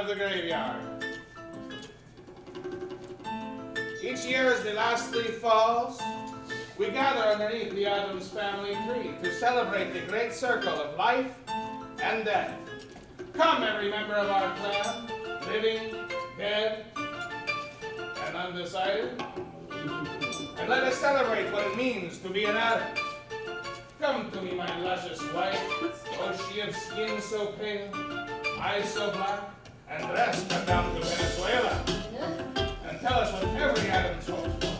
the graveyard. Each year as the last leaf falls, we gather underneath the Addams Family tree to celebrate the great circle of life and death. Come, every member of our clan, living, dead, and undecided, and let us celebrate what it means to be an Addams. Come to me, my luscious wife, oh, she of skin so pale, eyes so black, and dress cut down to Venezuela. And tell us what every Addams hopes for.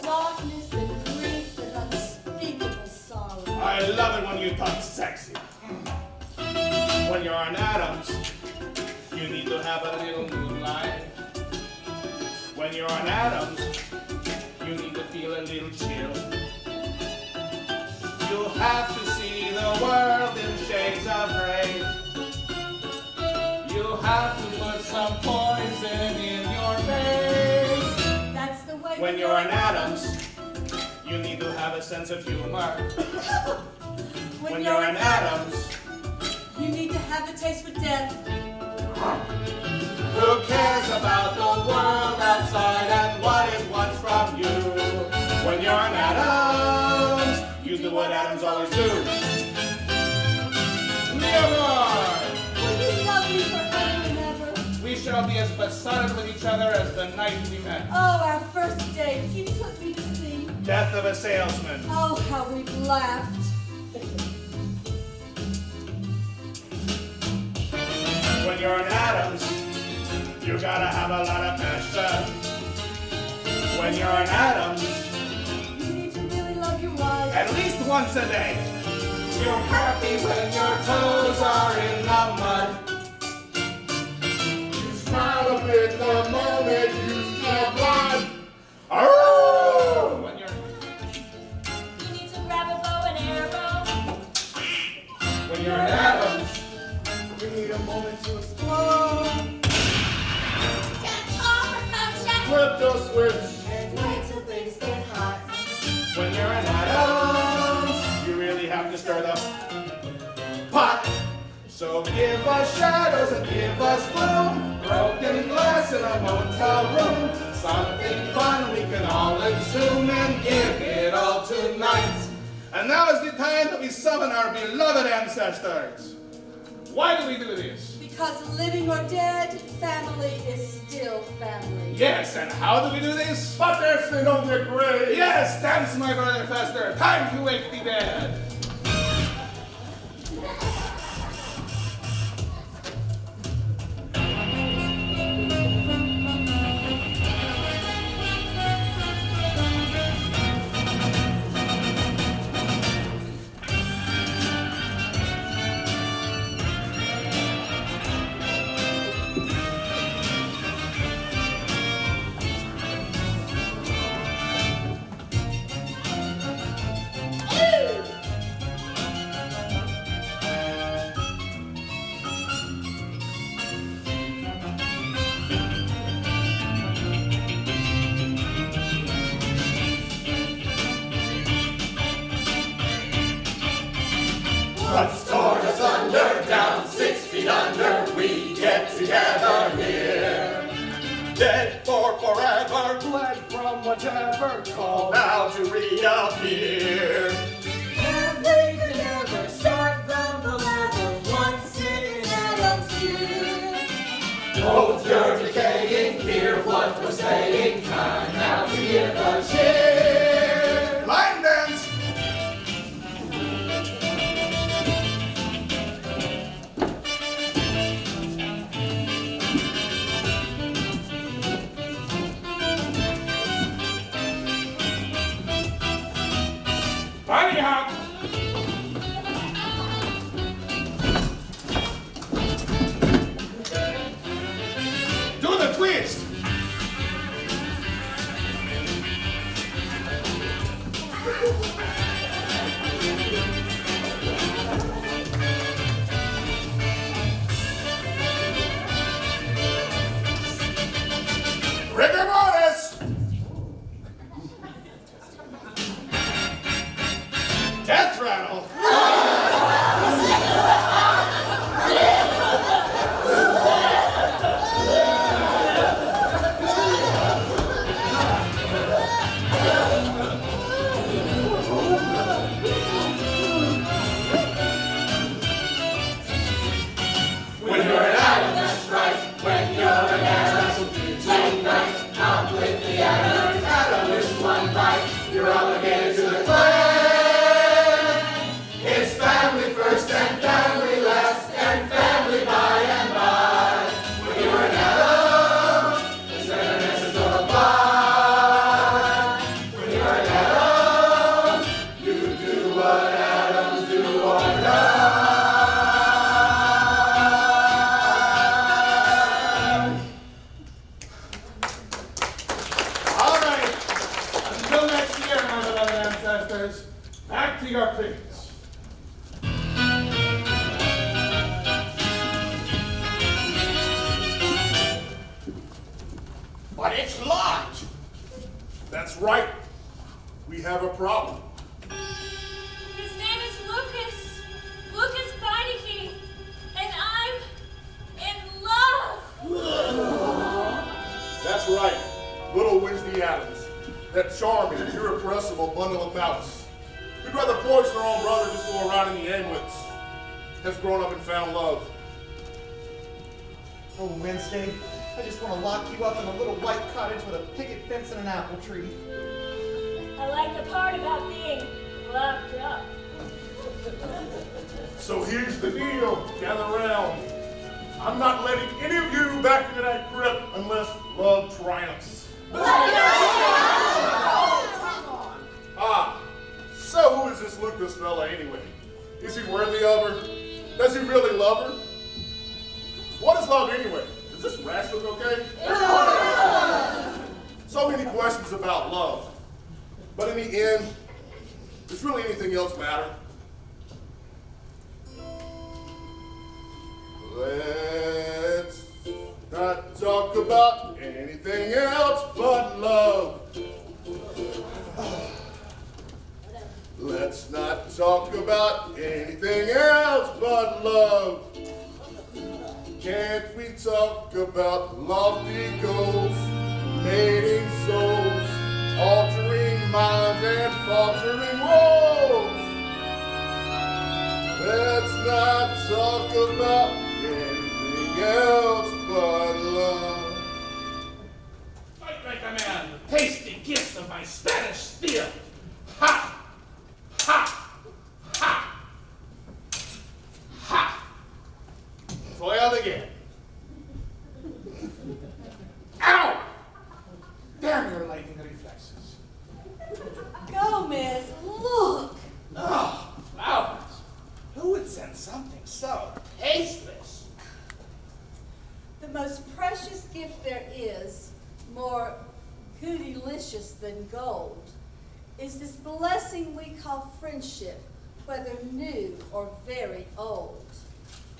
Darkness and grief and unspeakable sorrow. I love it when you talk sexy. When you're an Addams, you need to have a little moonlight. When you're an Addams, you need to feel a little chill. You have to see the world in shades of gray. You have to put some poison in your face. That's the way. When you're an Addams, you need to have a sense of humor. When you're an Addams, you need to have a taste for death. Who cares about the world outside and what it wants from you? When you're an Addams, you do what Addams always do. Never! Will you love me forever and ever? We shall be as besotted with each other as the night we met. Oh, our first date, you took me to see. Death of a salesman. Oh, how we've laughed. When you're an Addams, you gotta have a lot of passion. When you're an Addams, You need to really love your wife. at least once a day. You're happy when your toes are in the mud. You smile a bit the moment you smell blood. Oh! When you're You need to grab a bow and arrow. When you're an Addams, We need a moment to explore. Get off promotion. Flip the switch and wait till things get hot. when you're an Addams, you really have to stir the pot. So give us shadows and give us gloom, broken glass in a motel room, something fun we can all consume and give it all tonight. And now is the time that we summon our beloved ancestors. Why do we do this? Because living or dead, family is still family. Yes, and how do we do this? But dancing on the grave. Yes, dance, my brother faster. Time to wake the dead. What storm is thunder down 6 feet under? We get together here. Dead for forever, bled from whatever, called out to reappear. Every can ever start from the level once in Adam's year. Hold your decaying, hear what we're saying. Time now to give a cheer. Line dance. Bunny hop. Do the twist. right. We have a problem. His name is Lucas. Lucas Beinecke. And I'm in love. That's right. Little Wednesday Addams. That charming, irrepressible bundle of malice. We'd rather poison our own brother just go around in the ambulance. Has grown up and found love. Oh, Wednesday, I just want to lock you up in a little white cottage with a picket fence and an apple tree. I like the part about being locked up. So here's the deal. Gather round. I'm not letting any of you back into that crypt unless love triumphs. Ah, so who is this Lucas fella anyway? Is he worthy of her? Does he really love her? What is love anyway? Does this rash look okay? So many questions about love. But in the end, does really anything else matter? Let's not talk about anything else but love. Let's not talk about anything else but love. Can't we talk about lofty goals, mating souls, altering minds and faltering roads? Let's not talk about anything else but love. Fight like a man, the tasty gifts of my Spanish steel. Ha! Ha! Ha! Ha! Foiled again. Ow! Damn your lightning reflexes. Gomez, look. Oh, flowers. Who would send something so tasteless? The most precious gift there is, more goody-licious than gold, is this blessing we call friendship, whether new or very old.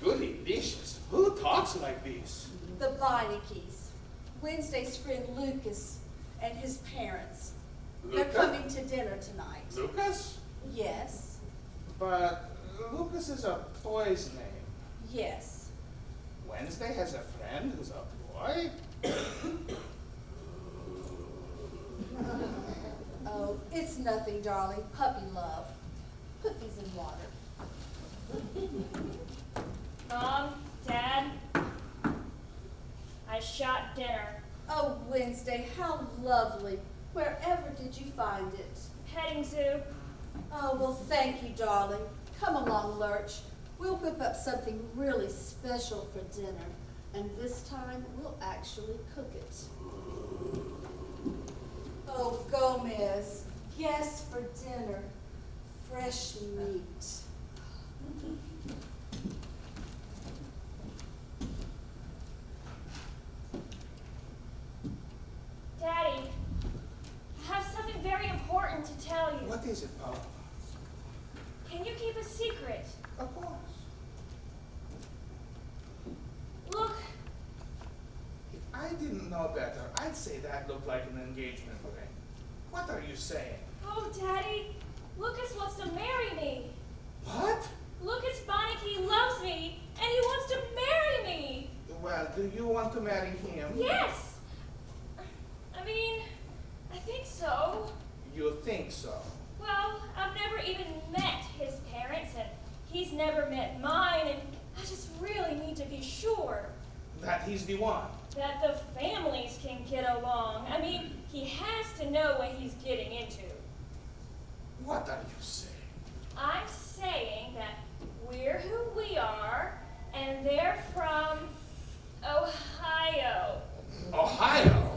Goody dishes. Who talks like this? The Beineckes, Wednesday's friend Lucas and his parents. They're Luca? coming to dinner tonight. Lucas? Yes, But Lucas is a boy's name. yes. Wednesday has a friend who's a boy? Oh, it's nothing, darling. Puppy love. Put these in water. Mom, Dad, I shot dinner. Oh, Wednesday, how lovely. Wherever did you find it? Petting zoo. Oh, well, thank you, darling. Come along, Lurch. We'll whip up something really special for dinner. And this time, we'll actually cook it. Oh, Gomez, yes, for dinner. Fresh meat. Daddy, I have something very important to tell you. What is it, Paul? Can you keep a secret? Of course. Look, If I didn't know better, I'd say that looked like an engagement ring. What are you saying? oh, Daddy, Lucas wants to marry me. What? Lucas Beinecke loves me, and he wants to marry me. Well, do you want to marry him? Yes. I mean, I think so. You think so? Well, I've never even met his parents, and he's never met mine, and I just really need to be sure That he's the one. that the families can get along. I mean, he has to know what he's getting into. What are you saying? I'm saying that we're who we are, and they're from Ohio. Ohio?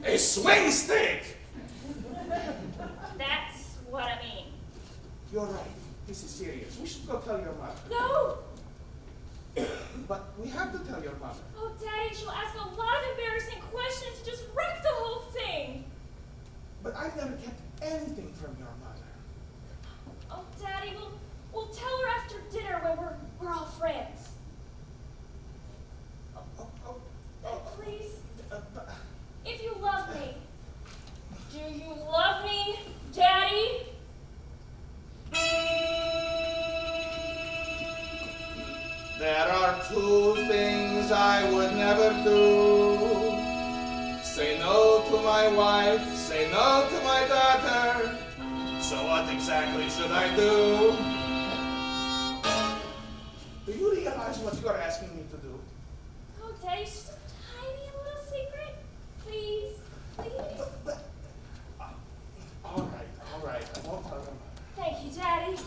A swing stick! That's what I mean. You're right. This is serious. We should go tell your mother. No! But we have to tell your mother. Oh, Daddy, she'll ask a lot of embarrassing questions to just wreck the whole thing. But I've never kept anything from your mother. Oh, Daddy, we'll tell her after dinner when we're all friends. Oh, Please, but- if you love me, do you There are two things I would never do. Say no to my wife, say no to my daughter. So what exactly should I do? Do you realize what you are asking me to do? Oh, Daddy, just a tiny little secret. Please, please. All right, I won't tell them. Thank you, Daddy.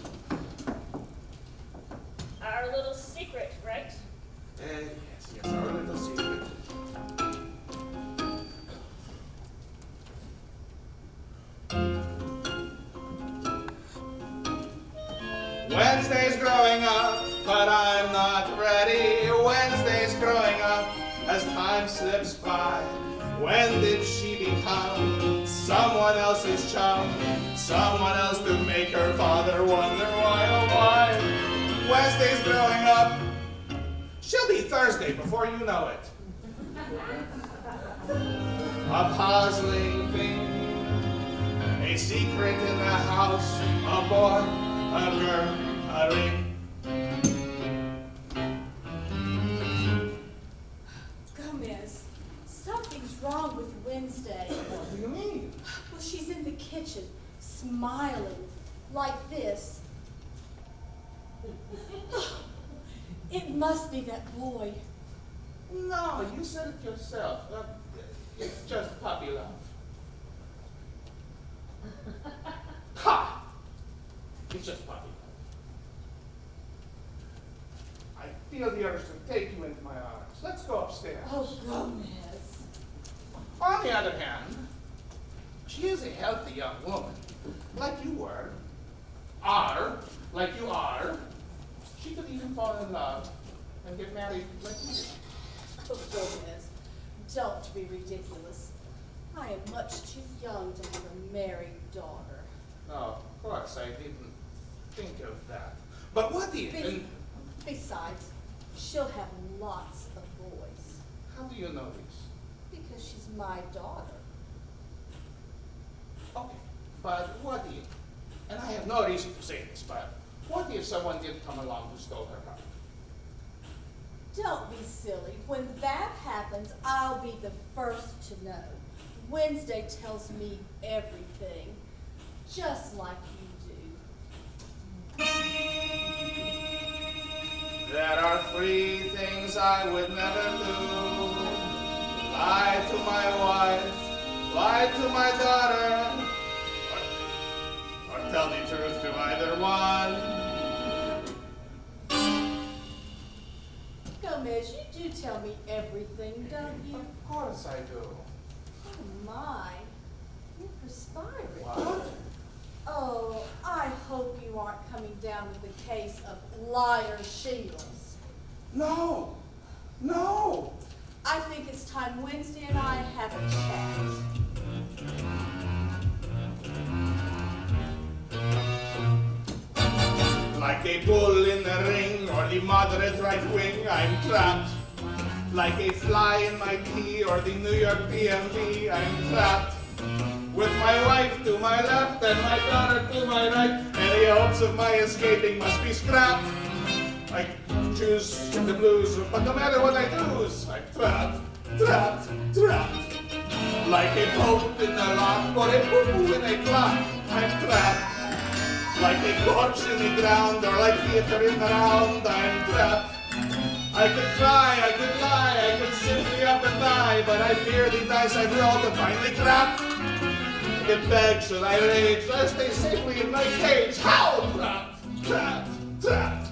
Our little secret, right? Yes, our little secret. Wednesday's growing up, but I'm not ready. Wednesday's growing up as time slips by. When did she become someone else's chum? Someone else to make her father wonder why, oh why. Wednesday's growing up. She'll be Thursday before you know it. A puzzling thing, a secret in the house, a boy, a girl, a ring. Gomez, something's wrong with Wednesday. What do you mean? Well, she's in the kitchen, smiling, like this. It must be that boy. No, you said it yourself. It's just puppy love. Ha! It's just puppy love. I feel the urge to take you into my arms. Let's go upstairs. Oh, Gomez. On the other hand, she is a healthy young woman, like you were, like you are. She could even fall in love and get married like you did. Oh, Gomez, don't be ridiculous. I am much too young to have a married daughter. No, of course, I didn't think of that. But what if? Besides, she'll have lots of boys. How do you know this? Because she's my daughter. Okay, but what if? And I have no reason to say this, but what if someone did come along who stole her heart? Don't be silly. When that happens, I'll be the first to know. Wednesday tells me everything, just like you do. There are three things I would never do. Lie to my wife, lie to my daughter, or tell the truth to either one. Gomez, you do tell me everything, don't you? Of course I do. Oh my, you're perspiring. What? Oh, I hope you aren't coming down with a case of liar shingles. No, no. I think it's time Wednesday and I have a chat. Like a bull in the ring or the moderate right wing, I'm trapped. Like a fly in my tea or the New York PMV, I'm trapped. With my wife to my left and my daughter to my right, any hopes of my escaping must be scrapped. I choose the blues, but no matter what I do, I'm trapped, trapped, trapped. Like a pope in the rock or a poo-poo in a clock, I'm trapped. Like a corpse in the ground or like theater in the round, I'm trapped. I could try, I could lie, I could simply up and die, but I fear the dice I've rolled are finally crapped. Get back, should I rage, or stay safely in my cage? How? Trapped, trapped, trapped.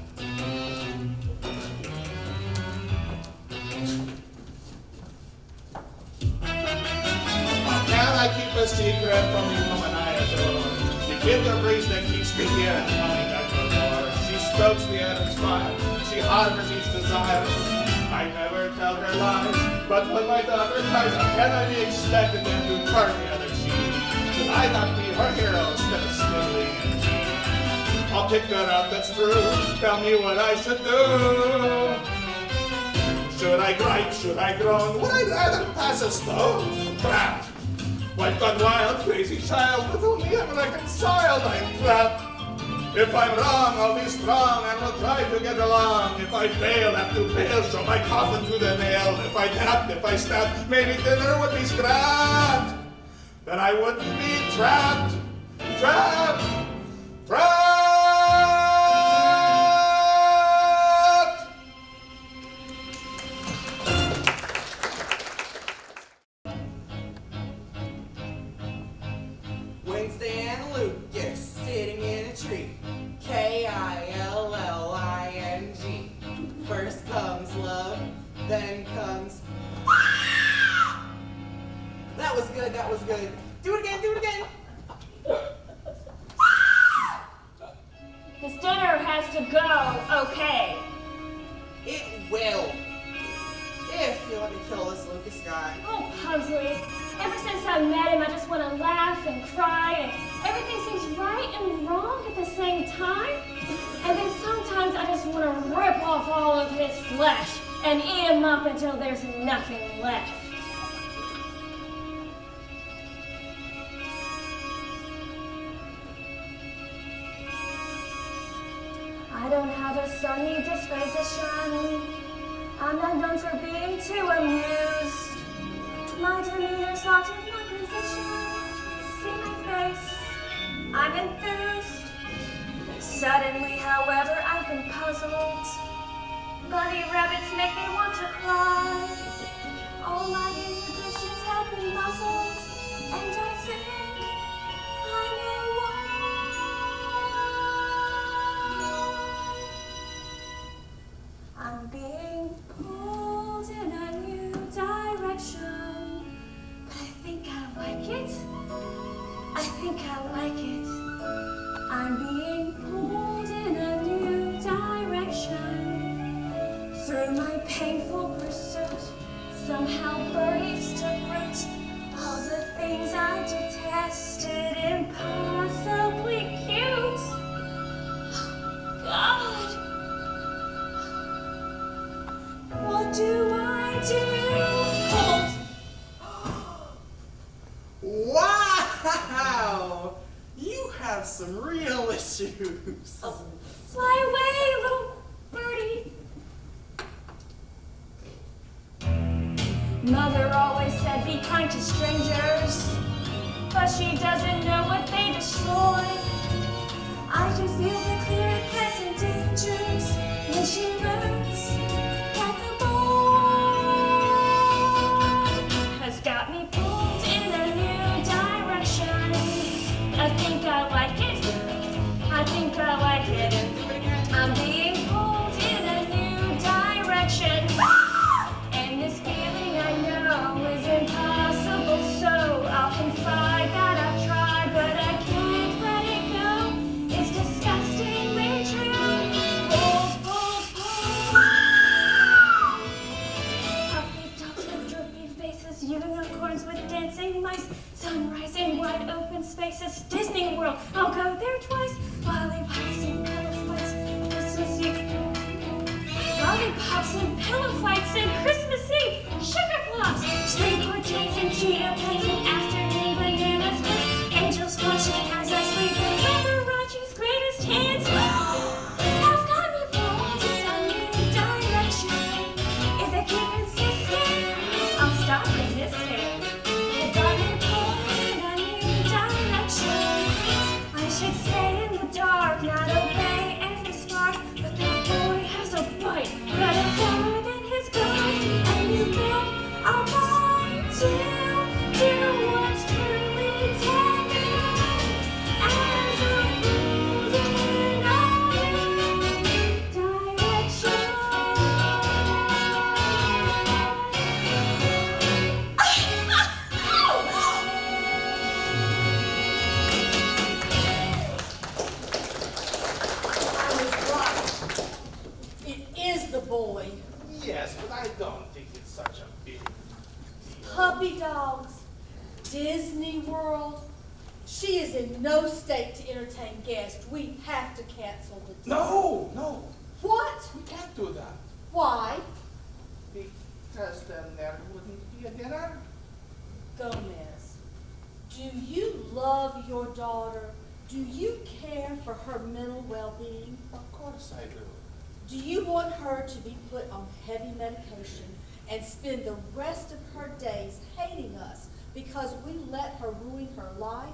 How can I keep a secret from the woman I adore? The bitter breeze that keeps me here and coming at her door. She strokes the Addams fire, she harbors each desire. I never tell her lies, but when my daughter cries, how can I be expected then to turn the other cheek? Should I not be her hero instead of sniveling and cheating? I'll pick her out, that's true. Tell me what I should do. Should I gripe? Should I groan? Would I rather pass a stone? Trapped. Wife gone wild, crazy child, with whom we ever reconciled. I'm trapped. If I'm wrong, I'll be strong and we'll try to get along. If I fail, have to bail, show my coffin to the nail. If I tap, if I snap, maybe dinner would be scrapped. Then I wouldn't be trapped, trapped, trapped. Wednesday and Lucas sitting in a tree. K-I-L-L-I-N-G. First comes love, then comes. That was good, that was good. Do it again, do it again. This dinner has to go, okay. It will. If you let me kill this Lucas guy. Oh, Pugsley. Ever since I met him, I just want to laugh and cry, and everything seems right and wrong at the same time. And then sometimes I just want to rip off all of his flesh and eat him up until there's nothing left. I don't have a sunny disposition. I'm not known for being too amused. My demeanor's locked in one position. See my face, I'm enthused. Suddenly, however, I've been puzzled. Bunny rabbits make me want to cry. All my inhibitions have been muzzled, and I think I know why. I'm being pulled in a new direction, but I think I like it. I think I like it. I'm being pulled in a new direction. Through my painful pursuit, somehow birdies took root. All the things I detested, impossibly cute. God. What do I do? Wow! You have some real issues. Oh, fly away, little birdie. Mother always said be kind to strangers, but she doesn't know what they destroy. I do feel the clear and pleasant dangers when she learns that the boy has got me pulled in a new direction. I think I like it. I think I like it. I'm being pulled in a new direction. And this feeling I know is impossible, so I'll confide that I've tried, but I can't let it go. It's disgustingly true. Pull, pull, pull. Puppy dogs with droopy faces, unicorns with dancing mice, sunrise in wide open spaces, Disney World, I'll go there twice. Lollipops and pillow fights, Christmas Eve. Lollipops and pillow fights and Christmas Eve. Sugar plums, sleep portraits and cheetah plates and afternoon bananas with angels watching as I sleep. Paparazzi's greatest hits have got me pulled in a new direction. If they keep insisting, I'll stop resisting. They got me pulled in a new direction. I should stay in the dark, not obey every spark, but that boy has a bite better than his gun. And you think I'll find to do what's truly tender as I'm pulled in a new direction. I was right. It is the boy. Yes, but I don't think it's such a big deal. Puppy dogs, Disney World. She is in no state to entertain guests. We have to cancel the dinner. No, What? we can't do that. Why? Because then there wouldn't be a dinner. Gomez, do you love your daughter Do you care for her mental well-being? Of course I do. Do you want her to be put on heavy medication and spend the rest of her days hating us because we let her ruin her life?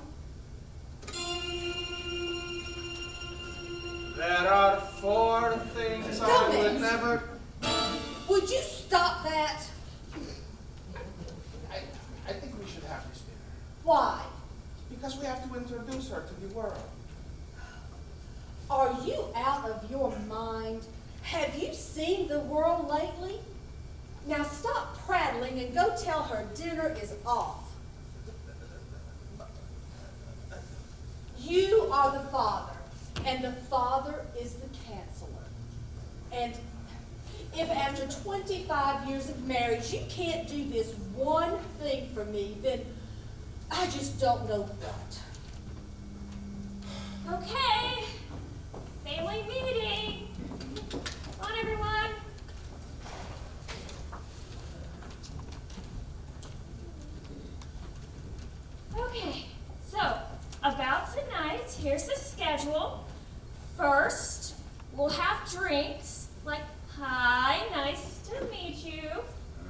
There are 4 things I would Gomez. never... Would you stop that? I think we should have this dinner. Why? Because we have to introduce her to the world. Are you out of your mind? Have you seen the world lately? Now stop prattling and go tell her dinner is off. You are the father, and the father is the counselor. And if after 25 years of marriage you can't do this one thing for me, then I just don't know what. Okay. Family meeting. Come on, everyone. Okay, so about tonight, here's the schedule. First, we'll have drinks, like, hi, nice to meet you.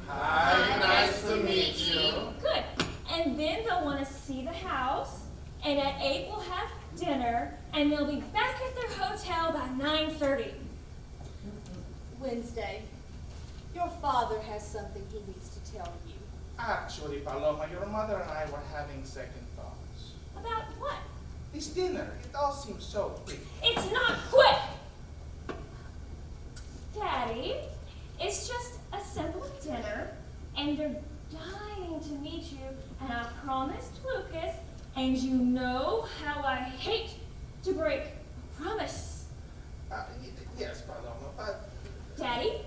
Hi, nice to meet you. Good. And then they'll want to see the house. And at 8, we'll have dinner. And they'll be back at their hotel by 9:30. Wednesday, your father has something he needs to tell you. Actually, Paloma, your mother and I were having second thoughts. About what? This dinner, it all seems so quick. It's not quick! Daddy, it's just a simple dinner. And they're dying to meet you. And I promised Lucas, and you know how I hate to break a promise. Yes, Paloma, but... Daddy,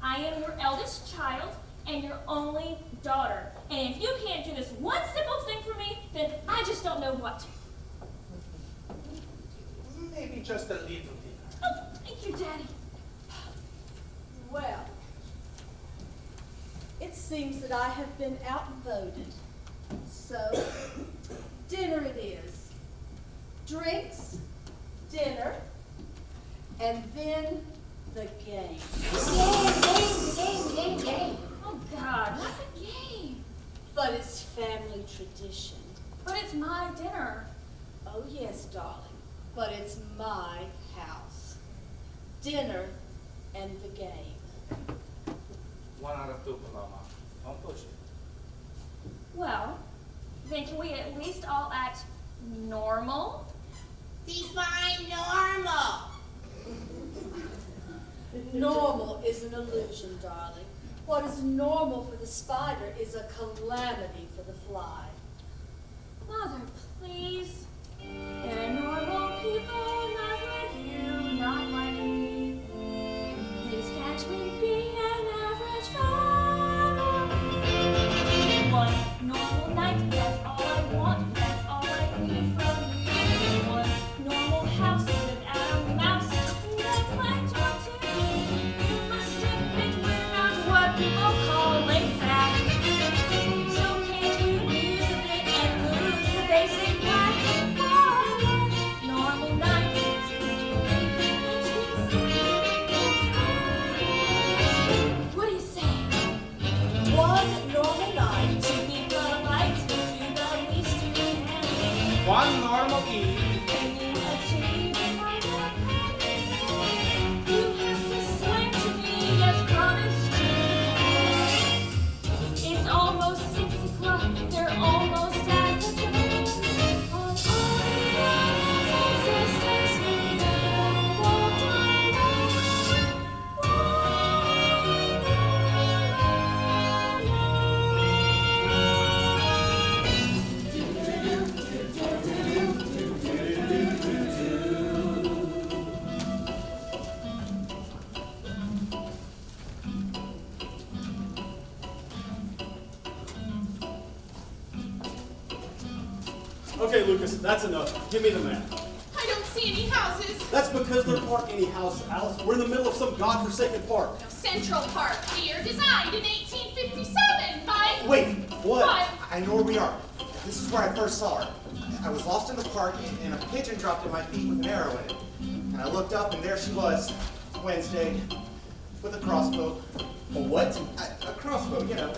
I am your eldest child and your only daughter. And if you can't do this one simple thing for me, then I just don't know what. maybe just a little dinner. Oh, thank you, Daddy. Well, it seems that I have been outvoted. So, dinner it is. Drinks, dinner, and then the game. Game. Oh, God, not the game. But it's family tradition. But it's my dinner. Oh, yes, darling, but it's my house. Dinner and the game. 1 out of 2, Paloma. Don't push it. Well, then can we at least all act normal? Define normal. Normal is an illusion, darling. What is normal for the spider is a calamity for the fly. Mother, please. There are normal people, not like you, not like me. Please catch me being an average family. One normal night, that's all I want, that's all I need from you. One normal house without a mouse, that's my job too. You must admit we're not what people call laid back. So can't we use a bit and lose the basic black formula? Normal night is what do you say? One normal night. To be polite, do the least you can. 1 normal eve. When you achieve my you have to swear to me as promised to. It's almost 6 o'clock, they're almost at the door. On all the sisters, walk Okay, Lucas, that's enough. Give me the map. I don't see any houses. That's because there aren't any houses, Alice. We're in the middle of some godforsaken park. Central Park, dear, designed in 1857 by... Wait, what? What? I know where we are. This is where I first saw her. I was lost in the park, and a pigeon dropped at my feet with an arrow in it. And I looked up, and there she was, Wednesday, with a crossbow. A what? A crossbow, you know.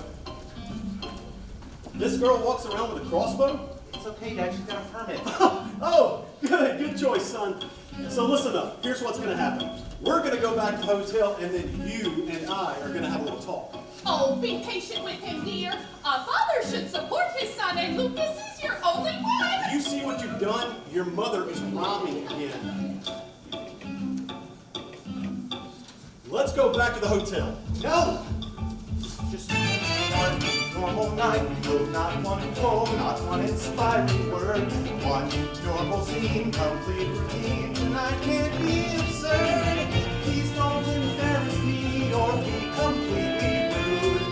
This girl walks around with a crossbow? It's okay, Dad, she's got a permit. Oh, good choice, son. So listen up, here's what's gonna happen. We're gonna go back to the hotel, and then you and I are gonna have a little talk. Oh, be patient with him, dear. A father should support his son, and Lucas is your only one. You see what you've done? Your mother is robbing again. Let's go back to the hotel. No! Just one normal night, no, not one poem, not one inspiring word. One normal scene, complete routine. Tonight can't be absurd. Please don't embarrass me or be completely rude.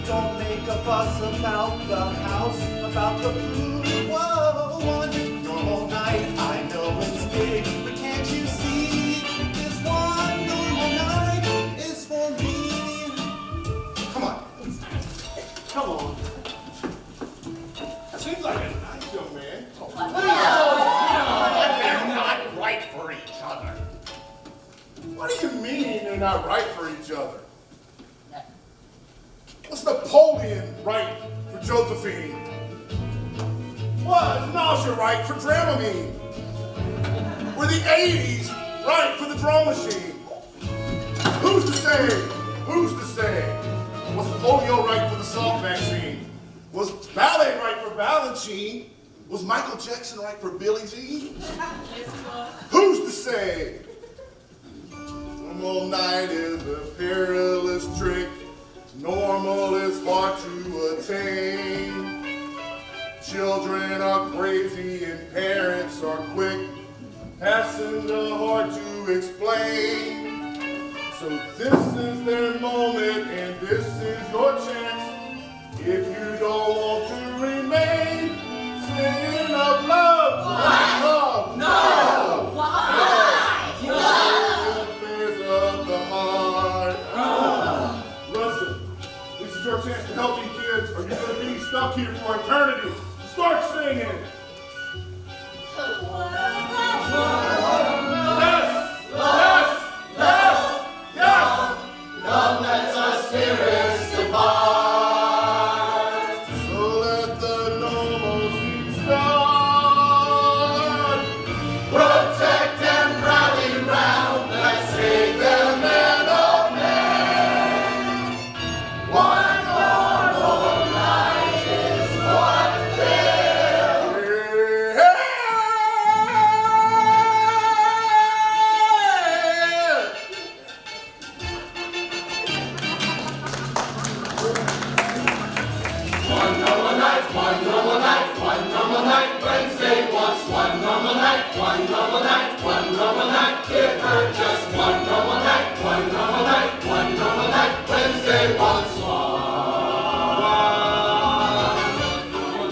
Don't make a fuss about the house, about the food. Whoa, one normal night, I know it's big, but can't you see? This one normal night is for me. Come on. Come on. Seems like a nice young man. But they're not right for each other. What do you mean they're not right for each other? Was Napoleon right for Josephine? Was nausea right for Dramamine? Were the 80s right for the drum machine? Who's to say? Who's to say? Was polio right for the Salk vaccine? Was ballet right for Balanchine? Was Michael Jackson right for Billie Jean? Who's to say? Normal night is a perilous trick. Normal is hard to attain. Children are crazy and parents are quick. Passing the hard to explain. So this is their moment and this is your chance. If you don't want to remain, singing of love. Love. No. Why? Affairs of the heart. Listen, this is your chance to help these kids or you're going to be stuck here for eternity. Start singing. Yes! Yes! Yes! Yes! Come, let our spirits depart. So let the normalcy start. Protect and rally round. Let's sing the man of men. One normal night is what they're. One normal night, one normal night, one normal night. Wednesday wants one normal night, one normal night, one normal night. Give her just one normal night, one normal night, one normal night. Wednesday wants one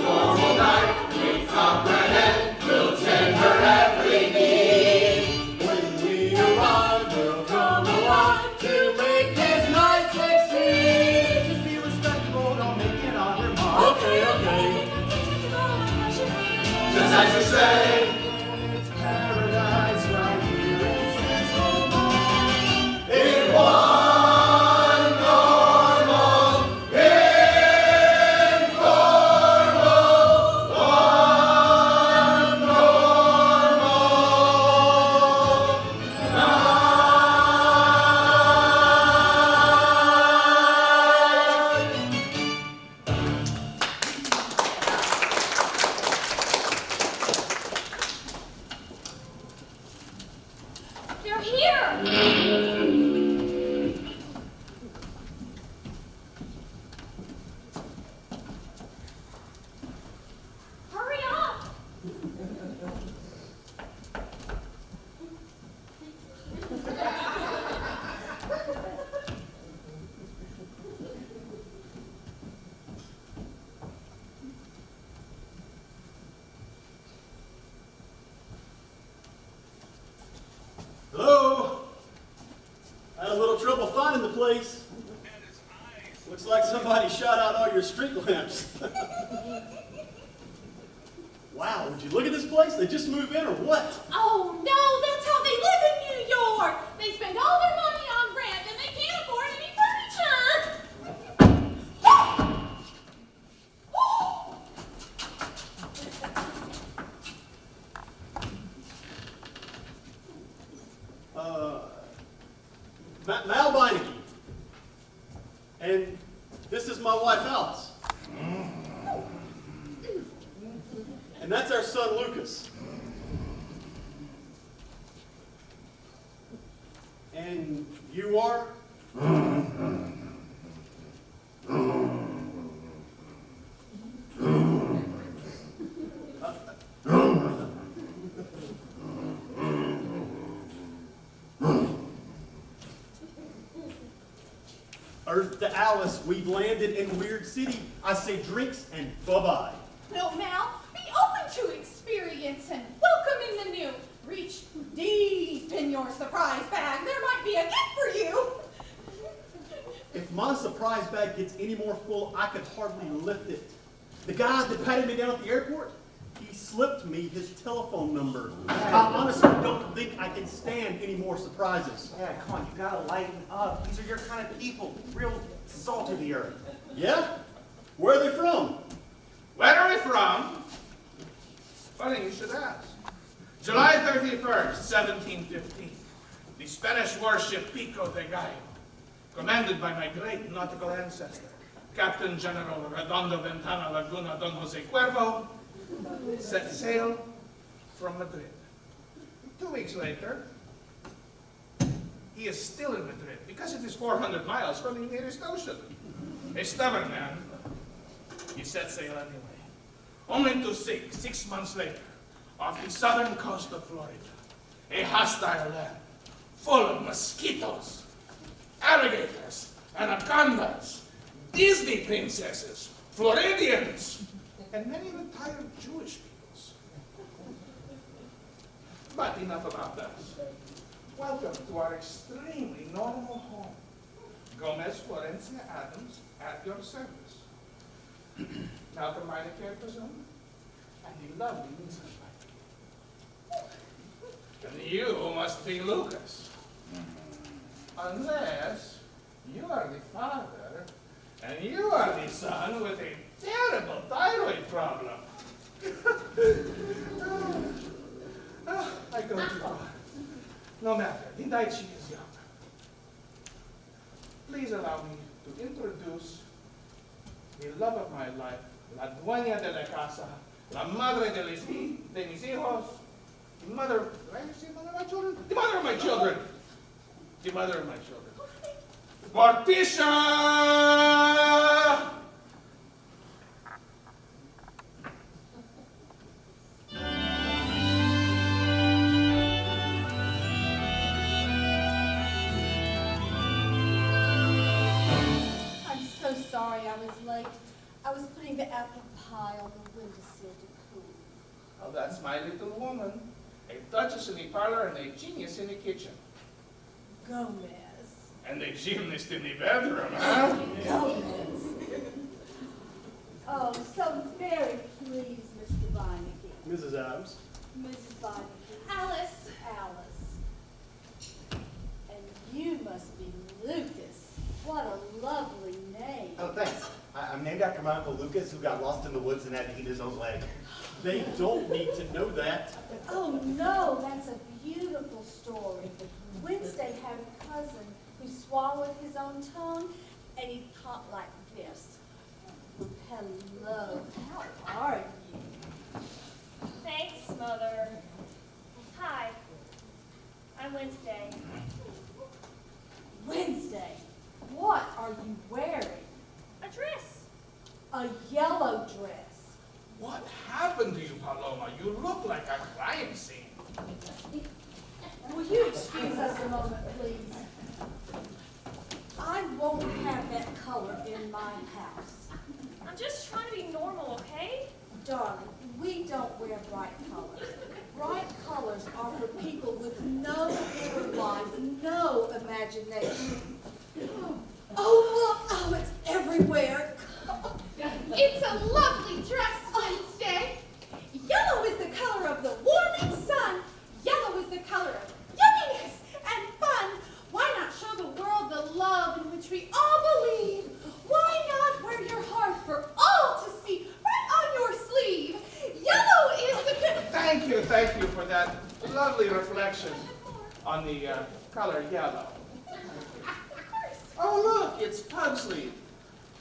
normal night. We comprehend, we'll tend her every need. When we arrive, we'll come alive to make this night succeed. Just be respectful, don't make it on her mark. Okay. Just as you say. It's paradise right here in Central Park. In one normal, informal, one normal They're here! Hurry up! Hello? I had a little trouble finding the place. Looks like somebody shot out all your street lamps. Wow, would you look at this place? They just moved in or what? Oh no, that's how they live in New York. They spend all their money on rent and they can't afford any furniture. Mal Beinecke. And this is my wife, Alice. And that's our son, Lucas. And you are? Earth to Alice, we've landed in Weird City. I say drinks and bye-bye. No, Mal, be open to experience and welcome in the new. Reach deep in your surprise bag. There might be a gift for you. If my surprise bag gets any more full, I could hardly lift it. The guy that patted me down at the airport, he slipped me his telephone number. I honestly don't think I can stand any more surprises. Yeah, come on, you gotta lighten up. These are your kind of people. Real salt of the earth. Yeah? Where are they from? Where are we from? Funny you should ask. July 31st, 1715. The Spanish warship Pico de Gallo, commanded by my great nautical ancestor, Captain General Redondo Ventana Laguna Don Jose Cuervo, set sail from Madrid. 2 weeks later, he is still in Madrid because it is 400 miles from the nearest ocean. A stubborn man, he set sail anyway, only to sink 6 months later off the southern coast of Florida, a hostile land full of mosquitoes, alligators, anacondas, Disney princesses, Floridians, and many retired Jewish peoples. But enough about us. Welcome to our extremely normal home. Gomez Florencia Addams at your service. Malcolm Meineke, I presume, and the lovely Mrs. Meineke. And you must be Lucas. Unless you are the father, and you are the son with a terrible thyroid problem. I go too far. No matter, the night she is young. Please allow me to introduce the love of my life, la dueña de la casa, la madre de mis hijos, the mother, did I say mother of my children? The mother of my children. The mother of my children. Morticia! I'm so sorry I was late. I was putting the apple pie on the windowsill to cool. Oh, that's my little woman. A duchess in the parlor and a genius in the kitchen. Gomez. And a gymnast in the bedroom, huh? Gomez. Oh, so very pleased, Mr. Beinecke. Mrs. Adams. Mrs. Beinecke. Alice. Alice. And you must be Lucas. What a lovely name. Oh, thanks. I'm named after my Uncle Lucas, who got lost in the woods and had to eat his own leg. They don't need to know that. Oh no, that's a beautiful story. Wednesday had a cousin who swallowed his own tongue and he talked like this. Hello, how are you? Thanks, Mother. Hi, I'm Wednesday. Wednesday, what are you wearing? A dress. A yellow dress. What happened to you, Paloma? You look like a crime scene. Will you excuse us a moment, please? I won't have that color in my house. I'm just trying to be normal, okay? Darling, we don't wear bright colors. Bright colors are for people with no inner life, no imagination. Oh, look! Oh, it's everywhere. It's a lovely dress, Wednesday. Yellow we all believe. Why not wear your heart for all to see right on your sleeve? Yellow is the good. Thank you for that lovely reflection on the color yellow. Oh, look, it's Pugsley,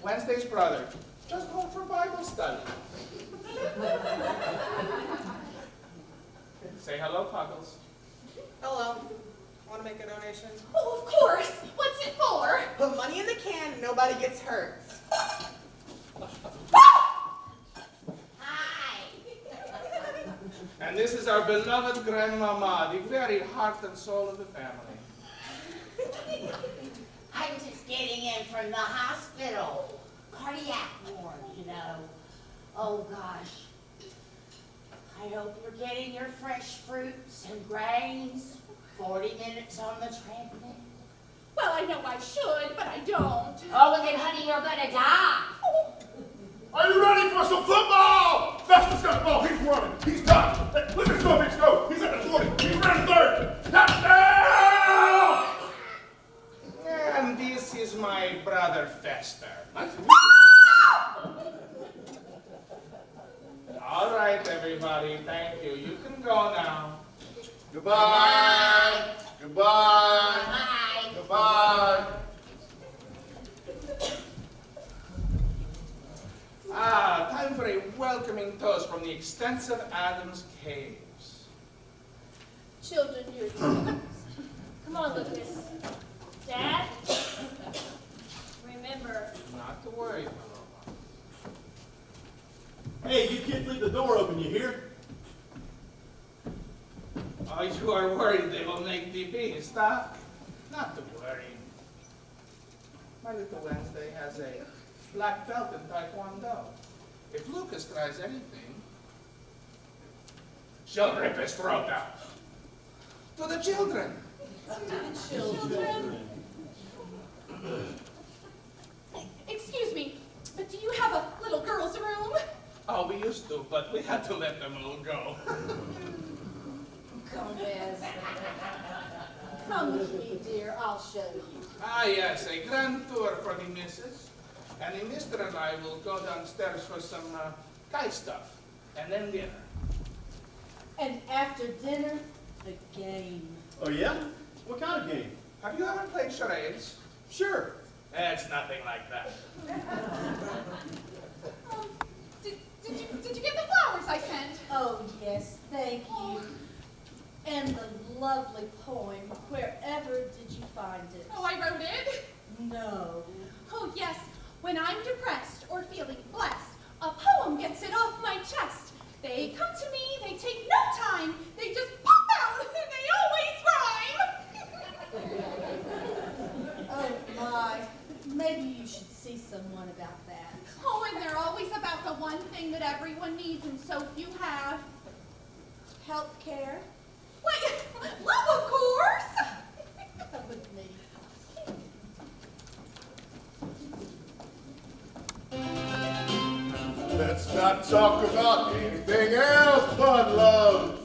Wednesday's brother, just home for Bible study. Say hello, Puggles. Hello. Want to make a donation? Oh, of course. What's it for? Put money in the can, nobody gets hurt. And this is our beloved grandmama, the very heart and soul of the family. I was just getting in from the hospital. Cardiac ward, you know. Oh, gosh. I hope you're getting your fresh fruits and grains. 40 minutes on the treadmill. Well, I know I should, but I don't. Oh, well then, honey, you're gonna die. Are you ready for some football? Festus got the ball. He's running. He's done. Hey, look at this bitch go. He's at the 40. He's running third. Touchdown! And this is my brother Fester. Nice to meet you. All right, everybody, thank you. You can go now. Goodbye. Goodbye. Bye. Goodbye. Time for a welcoming toast from the extensive Addams Caves. Children, you're excused. Come on, Lucas. Dad? Remember, Not to worry, Paloma. Hey, you kids leave the door open, you hear? Oh, you are worried they will make DB. Stop. Not to worry. My little Wednesday has a black belt in Taekwondo. If Lucas tries anything, she'll rip his throat out. To the children. Children. Excuse me, but do you have a little girl's room? Oh, we used to, but we had to let them all go. Gomez. Come with me, dear. I'll show you. Ah, yes, a grand tour for the missus. And the mister and I will go downstairs for some guy stuff. And then dinner. And after dinner, the game. Oh, yeah? What kind of game? Have you ever played charades? Sure. It's nothing like that. Did you get the flowers I sent? Oh, yes, thank you. And the lovely poem, wherever did you find it? Oh, I wrote it. No. Oh, yes. When I'm depressed or feeling blessed, a poem gets it off my chest. They come to me, they take no time, they just pop out, and they always rhyme. Oh, my. Maybe you should see someone about that. Oh, and they're always about the one thing that everyone needs and so few have. Health care? Wait, love, of course. Come with me. Let's not talk about anything else but love.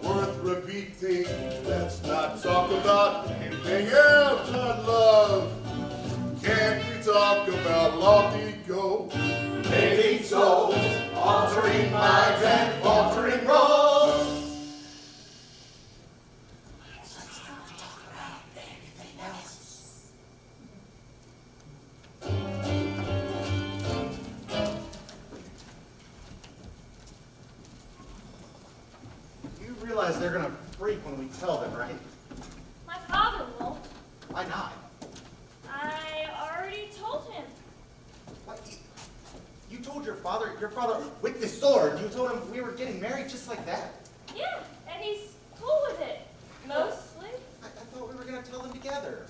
Worth repeating. Let's not talk about anything else but love. Can't we talk about lofty goals? Many souls, altering minds and faltering roads. Let's not talk about anything else. You realize they're gonna freak when we tell them, right? my father won't. Why not? I already told him. What? You told your father with the sword, you told him we were getting married just like that? Yeah, and he's cool with it. Mostly. I thought we were gonna tell them together.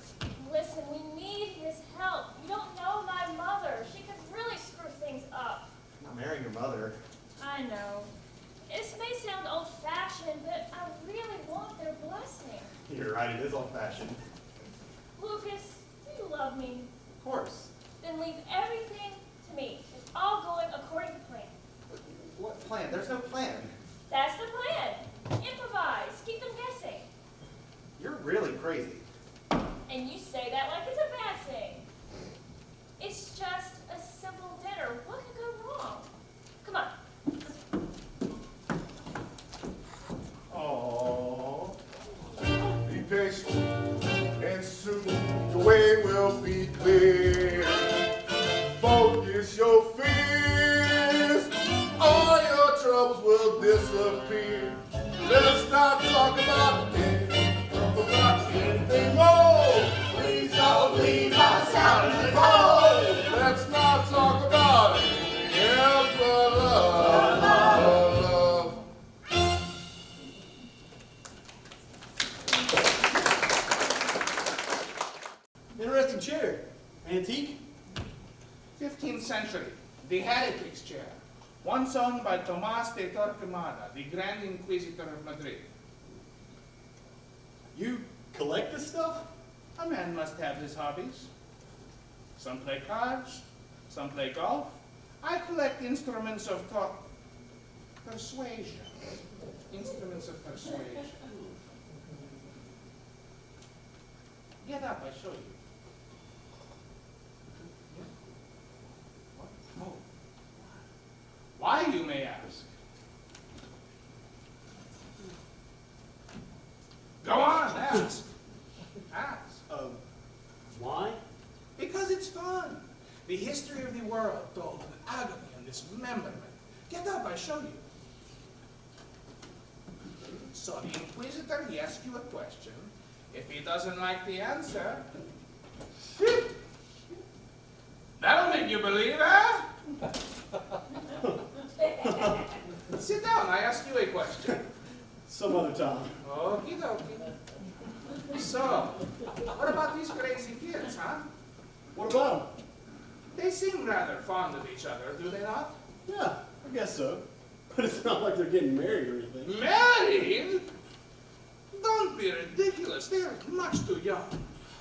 Listen, we need his help. You don't know my mother. She could really screw things up. I'm not marrying your mother. I know. This may sound old-fashioned, but I really want their blessing. You're right, it is old-fashioned. Lucas, do you love me? Of course. Then leave everything to me. It's all going according to plan. What plan? There's no plan. That's the plan. Improvise. Keep them guessing. You're really crazy. And you say that like it's a bad thing. It's just a simple dinner. What could go wrong? Come on. Aww. Be patient, and soon the way will be clear. Focus your fears, all your troubles will disappear. Let's not talk about anything more. Please don't leave us out in the cold. Let's not talk about anything else but love. Love. Interesting chair. Antique? 15th century, the Heretics chair, once owned by Tomás de Torquemada, the Grand Inquisitor of Madrid. You collect this stuff? A man must have his hobbies. Some play cards, some play golf. I collect instruments of persuasion. Instruments of persuasion. Get up, I show you. Oh. Why, you may ask? Go on, ask. Ask. Why? Because it's fun. The history of the world told with agony and dismemberment. Get up, I show you. So the Inquisitor, he asks you a question. If he doesn't like the answer, that'll make you believe, huh? Sit down, I ask you a question. Some other time. Okie dokie. So, what about these crazy kids, huh? What about them? They seem rather fond of each other, do they not? Yeah, I guess so. But it's not like they're getting married or anything. Married? Don't be ridiculous. They are much too young.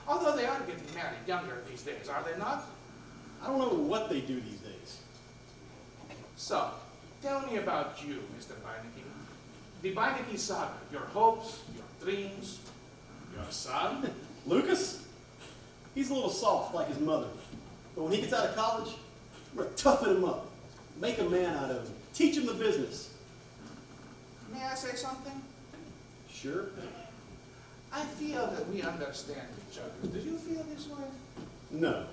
Although they are getting married younger these days, are they not? I don't know what they do these days. So, tell me about you, Mr. Beinecke. The Beinecke saga, your hopes, your dreams, your son. Lucas? He's a little soft like his mother. But when he gets out of college, we're gonna toughen him up. Make a man out of him. Teach him the business. May I say something? Sure. I feel that we understand each other. Do you feel this way? No.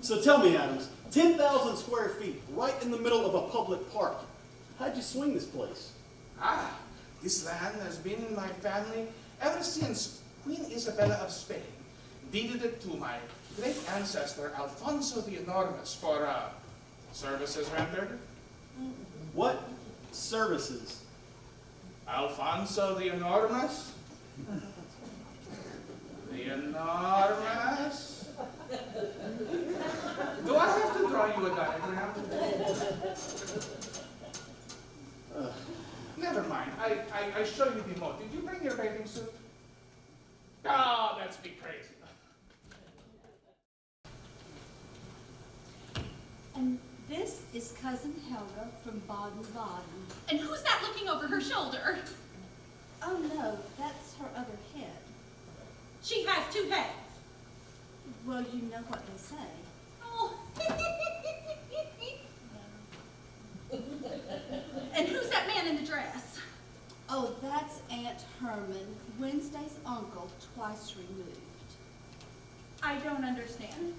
So tell me, Addams, 10,000 square feet, right in the middle of a public park. How'd you swing this place? This land has been in my family ever since Queen Isabella of Spain deeded it to my great ancestor Alfonso the Enormous for services rendered. What services? Alfonso the Enormous? The Enormous? Do I have to draw you a diagram? Never mind. I show you the moat. Did you bring your bathing suit? Oh, that's me crazy. And this is Cousin Helga from Baden-Baden. And who's that looking over her shoulder? Oh no, that's her other head. She has two heads. Well, you know what they say. Oh. And who's that man in the dress? Oh, that's Aunt Herman, Wednesday's uncle, twice removed. I don't understand.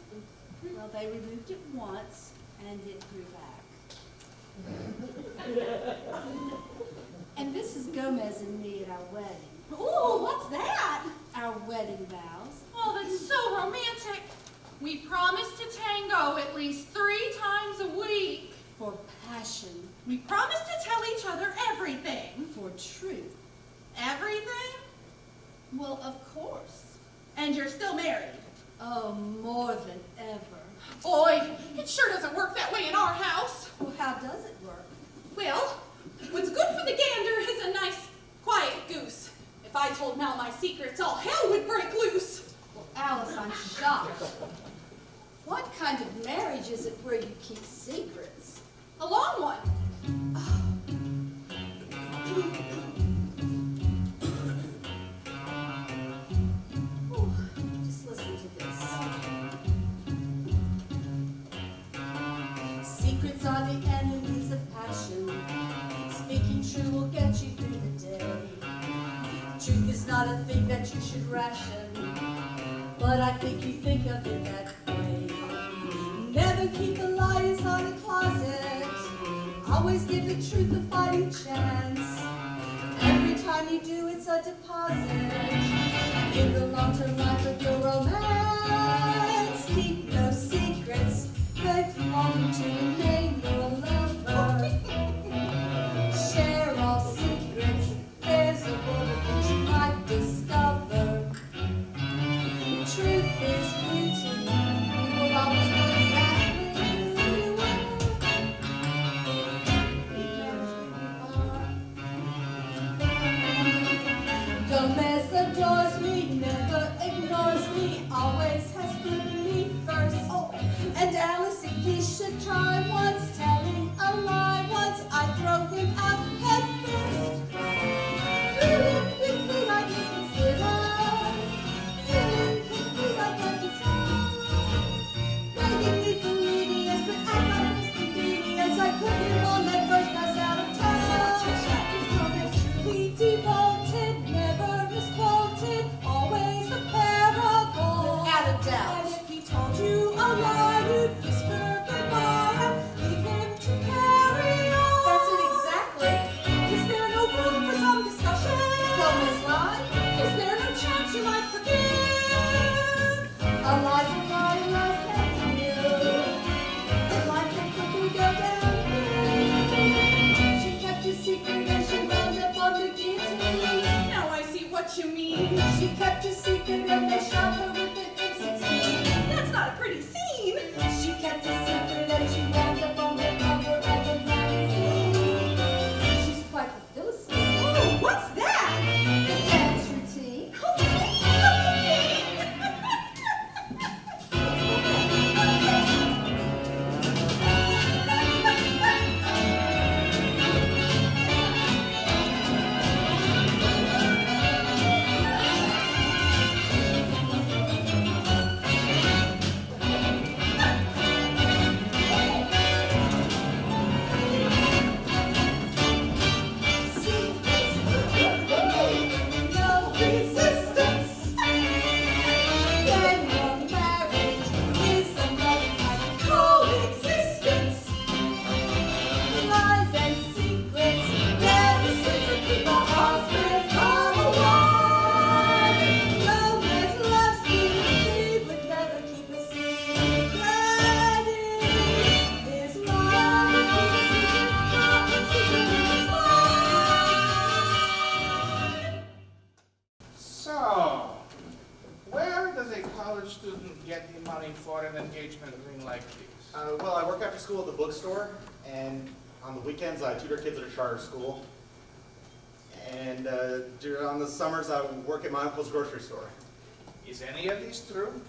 Well, they removed it once, and it grew back. And this is Gomez and me at our wedding. Ooh, what's that? Our wedding vows. Oh, that's so romantic. We promised to tango at least 3 times a week. For passion. We promised to tell each other everything. For truth. Everything? Well, of course. And you're still married. Oh, more than ever. Boy, it sure doesn't work that way in our house. Well, how does it work? Well, what's good for the gander is a nice, quiet goose. If I told Mal my secrets, all hell would break loose. Well, Alice, I'm shocked. What kind of marriage is it where you keep secrets? A long one. Ooh, just listen to this. the enemies of passion. Speaking true will get you through the day. Truth is not a thing that you should ration, but I think you think of it that way. Never keep a lie inside a closet. Always give the truth a fighting chance. Every time you do, it's a deposit in the long-term life of your romance. Keep no secrets, if you want them to remain your lover. Share all secrets, there's a world that you might discover. Truth is beauty, we will always know exactly who you are. He knows who you are. Gomez adores me, never ignores me, always has put me first. Oh, and Alice, if he should try once, telling a lie once, I throw him out head first. I can consider. I can consider. Begging me for lenience, but at my most convenience, I put him on that first class out of town. Truly devoted, never misquoted, always the parable. Without a doubt. And if he told you a lie, you'd whisper goodbye and leave him to carry on. That's it exactly. Is there no room for some discussion? Gomez lie? Is there no chance you might forgive? A lie's a lie, and life can't forgive. And life can quickly go downhill. She kept a secret and she wound up on the guillotine. Now I see what you mean. She kept a secret and they shot her with an M16. That's not a pretty scene. She kept a secret and she wound up on the cover of a magazine. She's quite the Philistine. Oh, what's that? The dance routine. No resistance. Then your marriage is another kind of coexistence. Lies and secrets never seem to keep a husband from a wife. Gomez loves me, he would never keep a secret in his life. Keep a secret in his life. So, where does a college student get the money for an engagement ring like this? Well, I work after school at the bookstore, and on the weekends I tutor kids at a charter school. And on the summers I work at my uncle's grocery store. Is any of this true?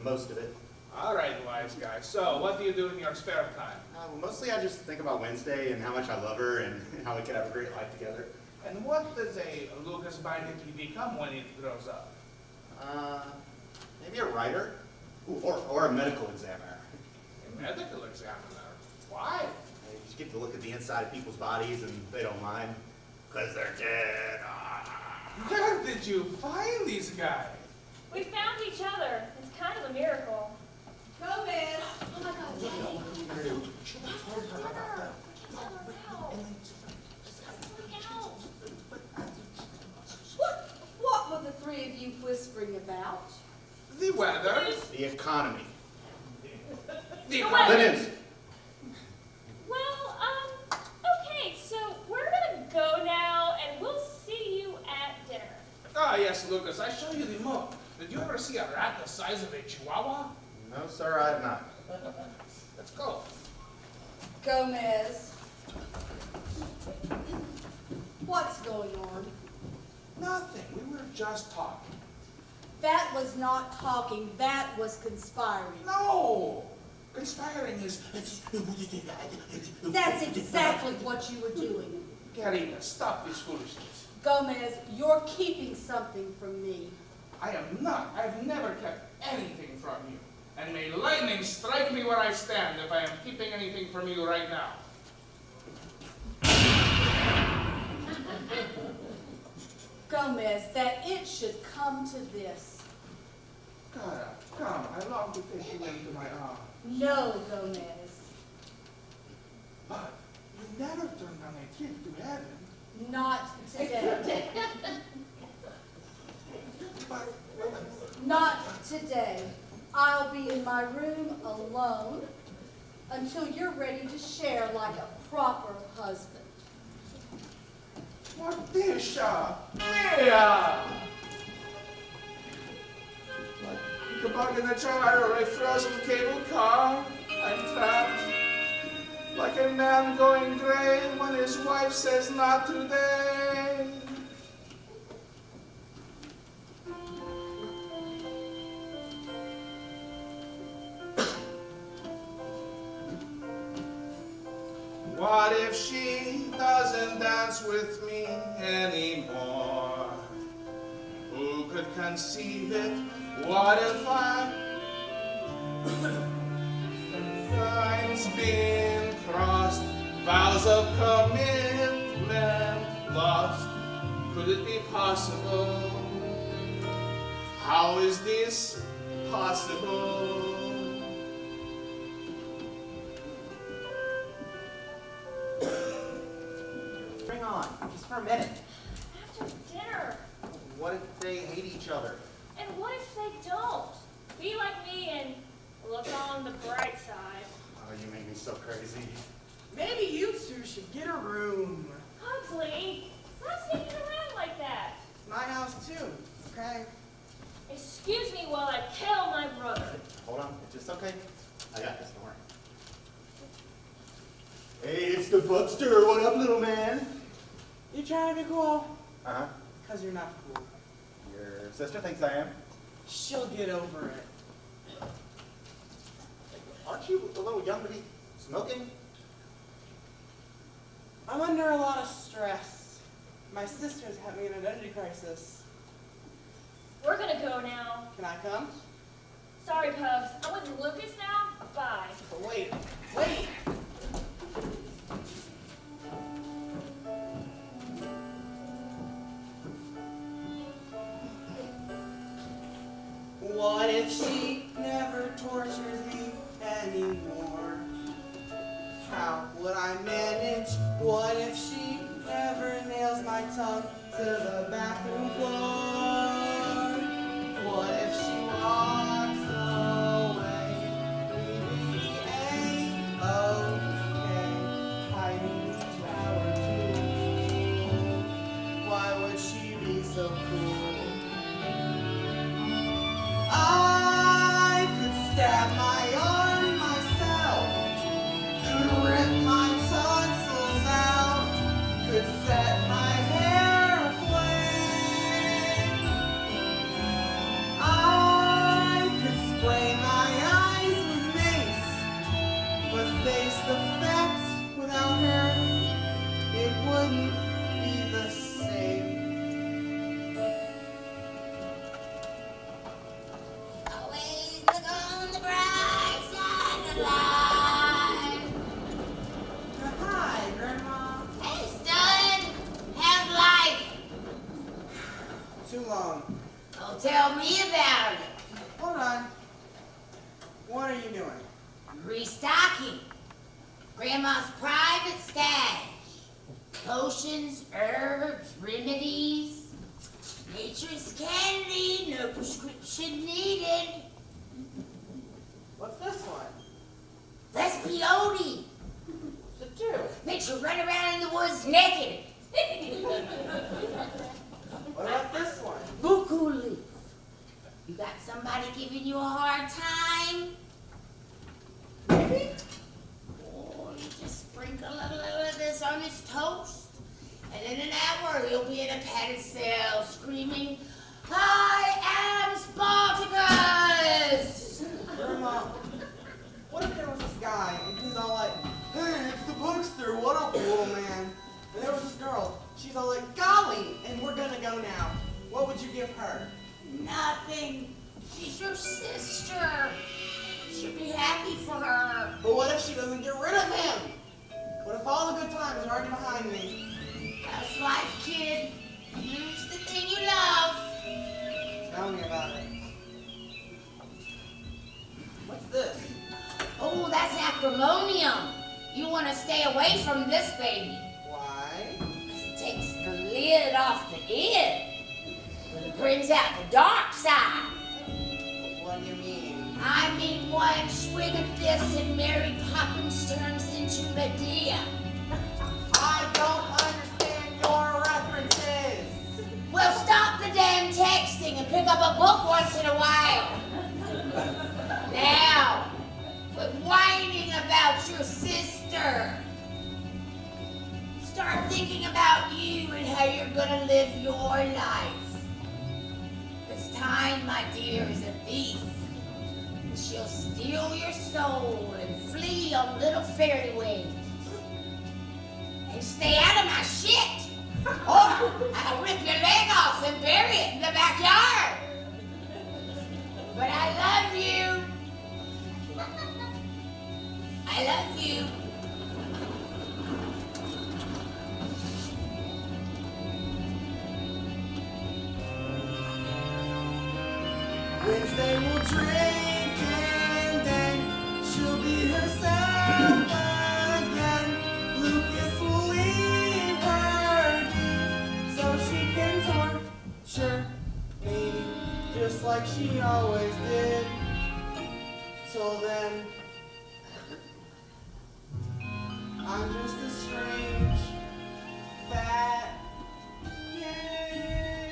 Most of it. All right, wise guy. So, what do you do in your spare time? Mostly I just think about Wednesday and how much I love her and how we could have a great life together. And what does a Lucas Beinecke become when it grows up? Maybe a writer? Ooh, or a medical examiner. A medical examiner. Why? You just get to look at the inside of people's bodies and they don't mind. Because they're dead. Where did you find these guys? We found each other. It's kind of a miracle. Gomez. Oh my God, Daddy. What were the three of you whispering about? The weather. The economy. The Linens. Well, okay, so we're gonna go now, and we'll see you at dinner. Ah, yes, Lucas, I show you the moon. Did you ever see a rat the size of a chihuahua? No, sir, I have not. Let's go. Gomez. What's going on? Nothing. We were just talking. That was not talking, that was conspiring. No! Conspiring is... That's exactly what you were doing. Karina, stop this foolishness. Gomez, you're keeping something from me. I am not. I've never kept anything from you. And may lightning strike me where I stand if I am keeping anything from you right now. Gomez, that it should come to this. Cara, come, I long to take you into my arms. No, Gomez. But you never turned down a trip to heaven. Not today. But Not today. I'll be in my room alone until you're ready to share like a proper husband. Morticia! Mia! Like a bug in a jar or a frozen cable car, I'm trapped. Like a man going gray when his wife says not today. What if she doesn't dance with me anymore? Who could conceive it? What if lines been crossed, vows of commitment lost? Could it be possible? How is this possible? Bring on, just for a minute. After dinner. What if they hate each other? And what if they don't? Be like me and look on the bright side. Oh, you make me so crazy. Maybe you two should get a room. Huxley, stop sneaking around like that. It's my house too, okay? Excuse me while I kill my brother. Hold on, it's just okay. I got this, don't worry. Hey, it's the Buckster. What up, little man? You trying to be cool? Uh-huh. Because you're not cool. Your sister thinks I am. She'll get over it. Aren't you a little young to be smoking? I'm under a lot of stress. My sister's having an identity crisis. We're gonna go now. Can I come? Sorry, Pugs. I'm with Lucas now. Bye. But wait, wait! What if she never tortures me anymore? How would I manage? What if she never nails my tongue to the bathroom floor? What if she walks away, leaving me A-okay, hiding each hour too? Why would she be so cruel? I could stab my arm myself, could rip my tonsils out, could set my hair aflame. I could spray my eyes with mace, but face the facts without her, it wouldn't be the same. Always look on the bright side of life. Hi, Grandma. Hey, stud, how's life? Too long. Oh, tell me about it. Hold on. What are you doing? Restocking. Grandma's private stash. Potions, herbs, remedies. Nature's candy, no prescription needed. What's this one? That's peyote. What's it do? Makes you run around in the woods naked. What about this one? Buku leaf. You got somebody giving you a hard time? Maybe? Oh, you just sprinkle a little of this on his toast, and in an hour he'll be in a padded cell screaming, "I am Spartacus!" Grandma, what if there was this guy and he's all like, "Hey, it's the Bookster, what up, little man?" And there was this girl, she's all like, "Golly, and we're gonna go now." What would you give her? Nothing. She's your sister. She'll be happy for her. But what if she doesn't get rid of him? What if all the good times are already behind me? That's life, kid. Lose the thing you love. Tell me about it. What's this? Oh, that's acrimonium. You want to stay away from this baby. Why? It takes the lid off the id. It brings out the dark side. What do you mean? I mean, one swig of this and Mary Poppins turns into Medea. I don't understand your references. Well, stop the damn texting and pick up a book once in a while. Now, quit whining about your sister. Start thinking about you and how you're gonna live your life. This time, my dear, is a thief. She'll steal your soul and flee on little fairy wings. And stay out of my shit, or I'll rip your leg off and bury it in the backyard. But I love you. I love you. Wednesday will drink and then she'll be herself again. Lucas will leave her so she can torture me just like she always did. Till then, I'm just a strange, fat kid.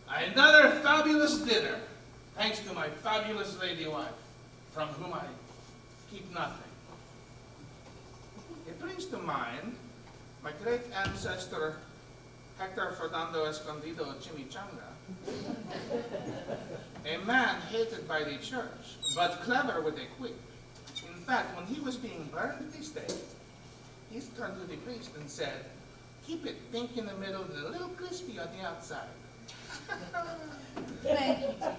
Another fabulous dinner, thanks to my fabulous lady wife, from whom I keep nothing. It brings to mind my great ancestor Hector Fernando Escondido Chimichanga, a man hated by the church, but clever with a quick. In fact, when he was being burned at the stake, he turned to the priest and said, "Keep it pink in the middle and a little crispy on the outside." Thank you, dear.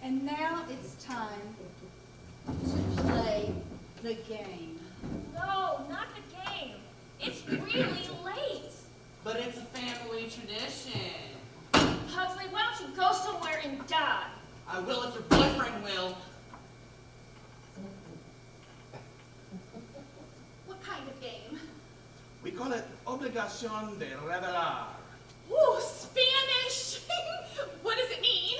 And now it's time to play the game. No, not the game. It's really late. But it's a family tradition. Pugsley, why don't you go somewhere and die? I will if your boyfriend will. What kind of game? We call it obligación de revelar. Ooh, Spanish! What does it mean?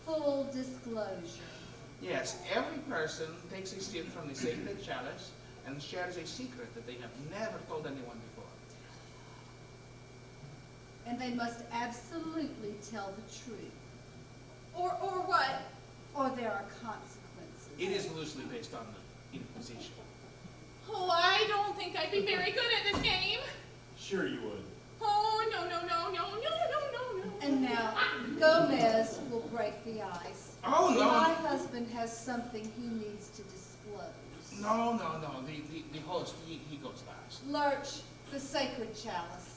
Full disclosure. Yes, every person takes a sip from the sacred chalice and shares a secret that they have never told anyone before. And they must absolutely tell the truth, Or what? or there are consequences. It is loosely based on the Inquisition. Oh, I don't think I'd be very good at this game. Sure you would. Oh, no. And now, Gomez will break the ice. Oh, no. My husband has something he needs to disclose. No. The host, he goes last. Lurch, the sacred chalice.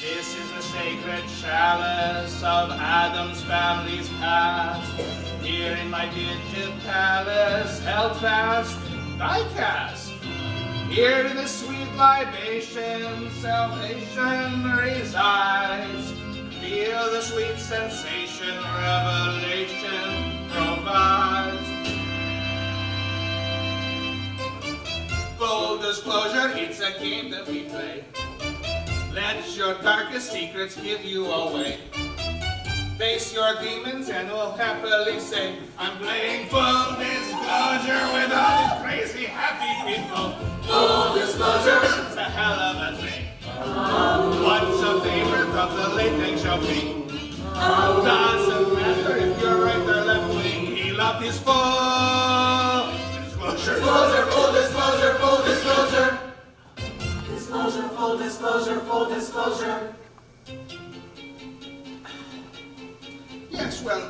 This is the sacred chalice of Addams Family's past. Here in my digit palace, held fast, thy cast. Here in the sweet libation, salvation resides. Feel the sweet sensation, revelation provides. Full disclosure, it's a game that we play. Let your darkest secrets give you away. Face your demons and we'll happily say, I'm playing full disclosure with all these crazy happy people. Full disclosure, it's a hell of a thing. What wing. Oh, doesn't matter if you're right or left wing. He loved his full disclosure. Disclosure, full disclosure, full disclosure. Disclosure, full disclosure, full disclosure. Yes, well,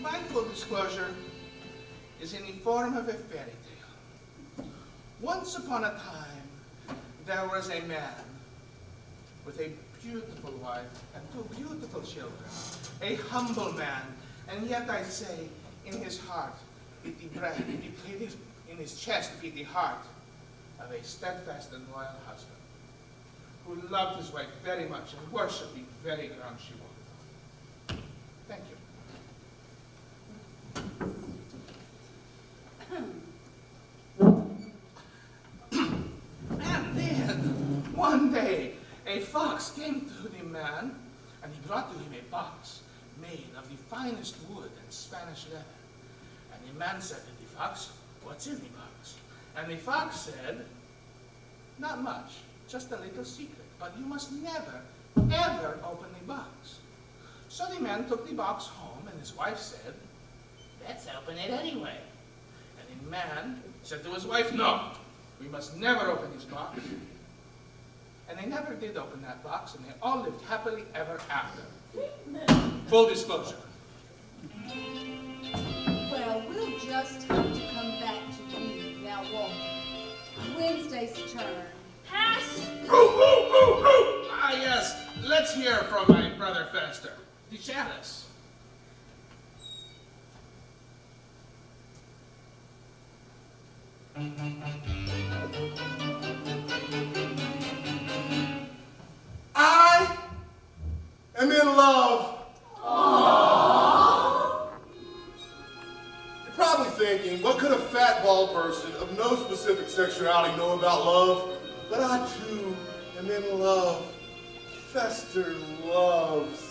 my full disclosure is in the form of a fairy tale. Once upon a time, there was a man with a beautiful wife and 2 beautiful children. A humble man, and yet I say, in his heart beat the breath, in his chest beat the heart of a steadfast and loyal husband who loved his wife very much and worshipped the very ground she walked. Thank you. And then, one day, a fox came to the man, and he brought to him a box made of the finest wood and Spanish leather. And the man said to the fox, "What's in the box?" And the fox said, "Not much, just a little secret, but you must never, ever open the box." So the man took the box home, and his wife said, "Let's open it anyway." And the man said to his wife, "No, we must never open this box." And they never did open that box, and they all lived happily ever after. Full disclosure. Well, we'll just have to come back to you now, won't we? Wednesday's turn. Pass. Ah, yes, let's hear from my brother Fester. The Chalice. I am in love. You're probably thinking, what could a fat, bald person of no specific sexuality know about love? But I too am in love. Fester loves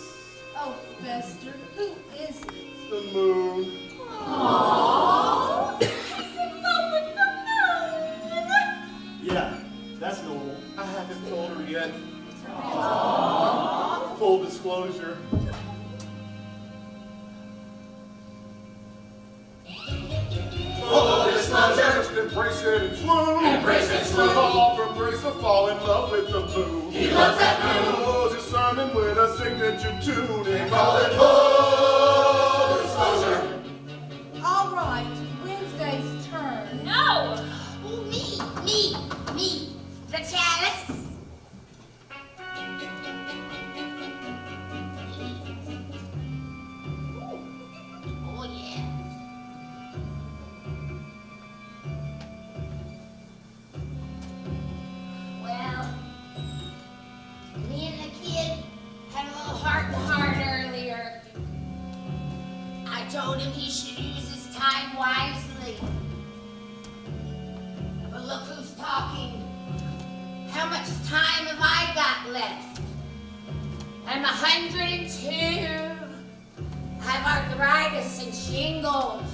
Oh, Fester, who is it? the moon. Aww, he's in love with the moon. Yeah, that's normal. I haven't told her yet. Full disclosure. Full disclosure. Just embrace it and swoon. Embrace and swoon. Fall from grace to fall in love with the moon. He loves that moon. Close your sermon with a signature tune. They call it full disclosure. All right, Wednesday's turn. No. Me, the chalice. Oh, yeah. Well, me and the kid had a little heart-to-heart earlier. I told him he should use his time wisely. But look who's talking. How much time have I got left? I'm 102. I have arthritis and shingles,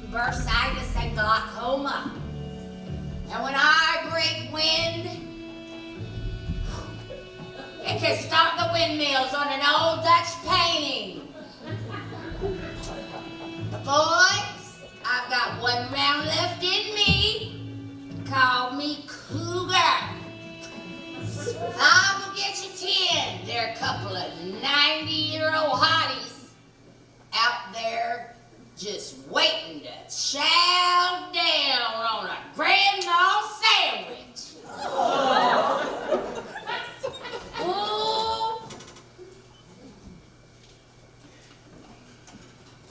bursitis and glaucoma. And when I break wind, it can start the windmills on an old Dutch painting. Boys, I've got 1 round left in me. Call me Cougar. I will get you 10. They're a couple of 90-year-old hotties out there just waiting to chow down on a grandma sandwich. Ooh.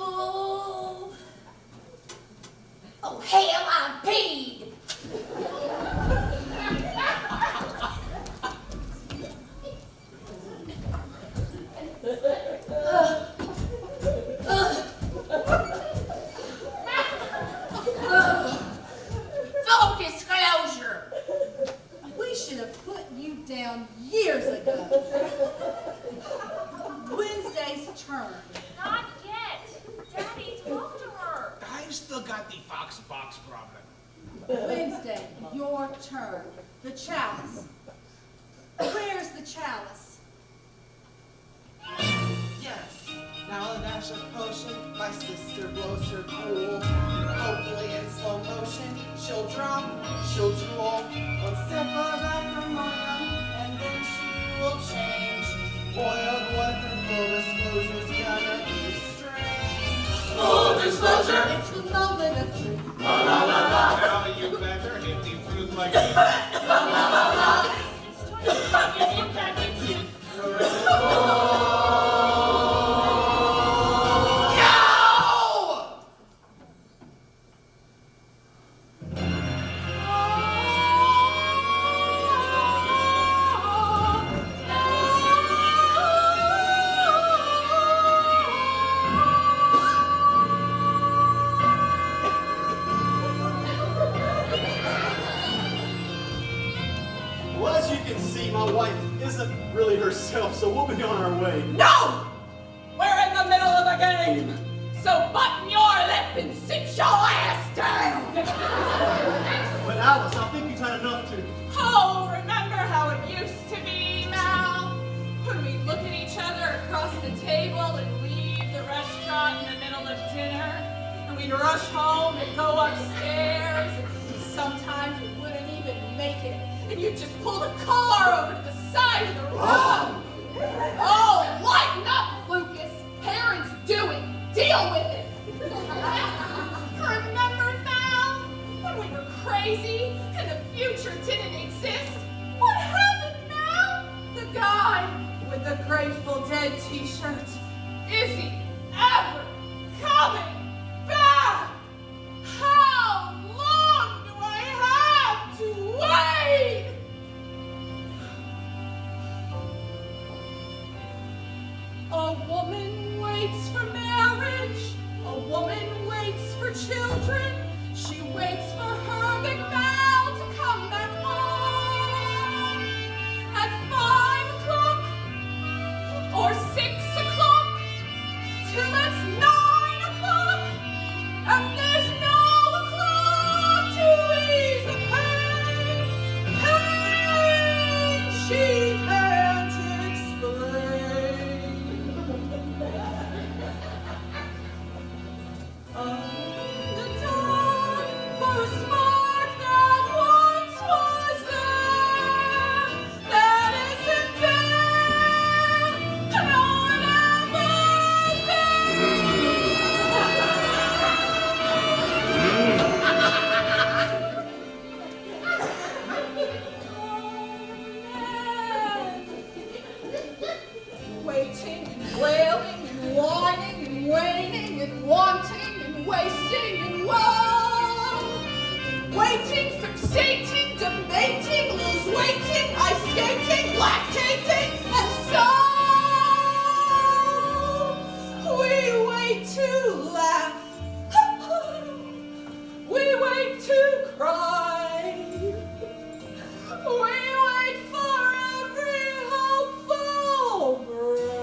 Ooh. Oh, hell, I peed. Full disclosure. We should have put you down years ago. Wednesday's turn. Not yet. Daddy, talk to her. I've still got the Fox box problem. Wednesday, your turn. The chalice. Where's the the chalice. Yes. Now a dash of potion, my sister blows her cool. Hopefully in slow motion, she'll drop, she'll drool. One sip of acrimonium, and then she will change. Boy, oh boy, her full disclosure's gonna be strange. Full disclosure. It's the moment of truth. Well, you better hit the truth like this. Well, as you can see, my wife isn't really herself, so we'll be on our way. No! We're in the middle of a game! So button your lip and sit your ass down! But Alice, I think you've had enough to. Oh, remember how it used to be, Mal? When we'd look at each other across the table and leave the restaurant in the middle of dinner, and we'd rush home and go upstairs, and sometimes we wouldn't even make it, and you'd just pull the car over to the side of the road. Oh, lighten up, Lucas. Parents do it. Deal with it. Remember, Mal, when we were crazy and the future didn't exist? What happened, Mal? The guy with the Grateful Dead t-shirt. Is he ever coming back? How long do I have to wait? A woman waits for marriage. A woman waits for children. She waits for her big Mal to come back home. At 5 o'clock or 6 o'clock till it's 9 o'clock. And there's no o'clock to ease the pain. Pain she can't explain. The dawn for a spark that once was there, that isn't there, nor ever waiting and wailing and whining and waning and wanting and wasting and woe. Waiting, fixating, debating, lose waiting, ice skating, lactating, and so we wait to laugh. We wait to cry. We wait for every hopeful breath.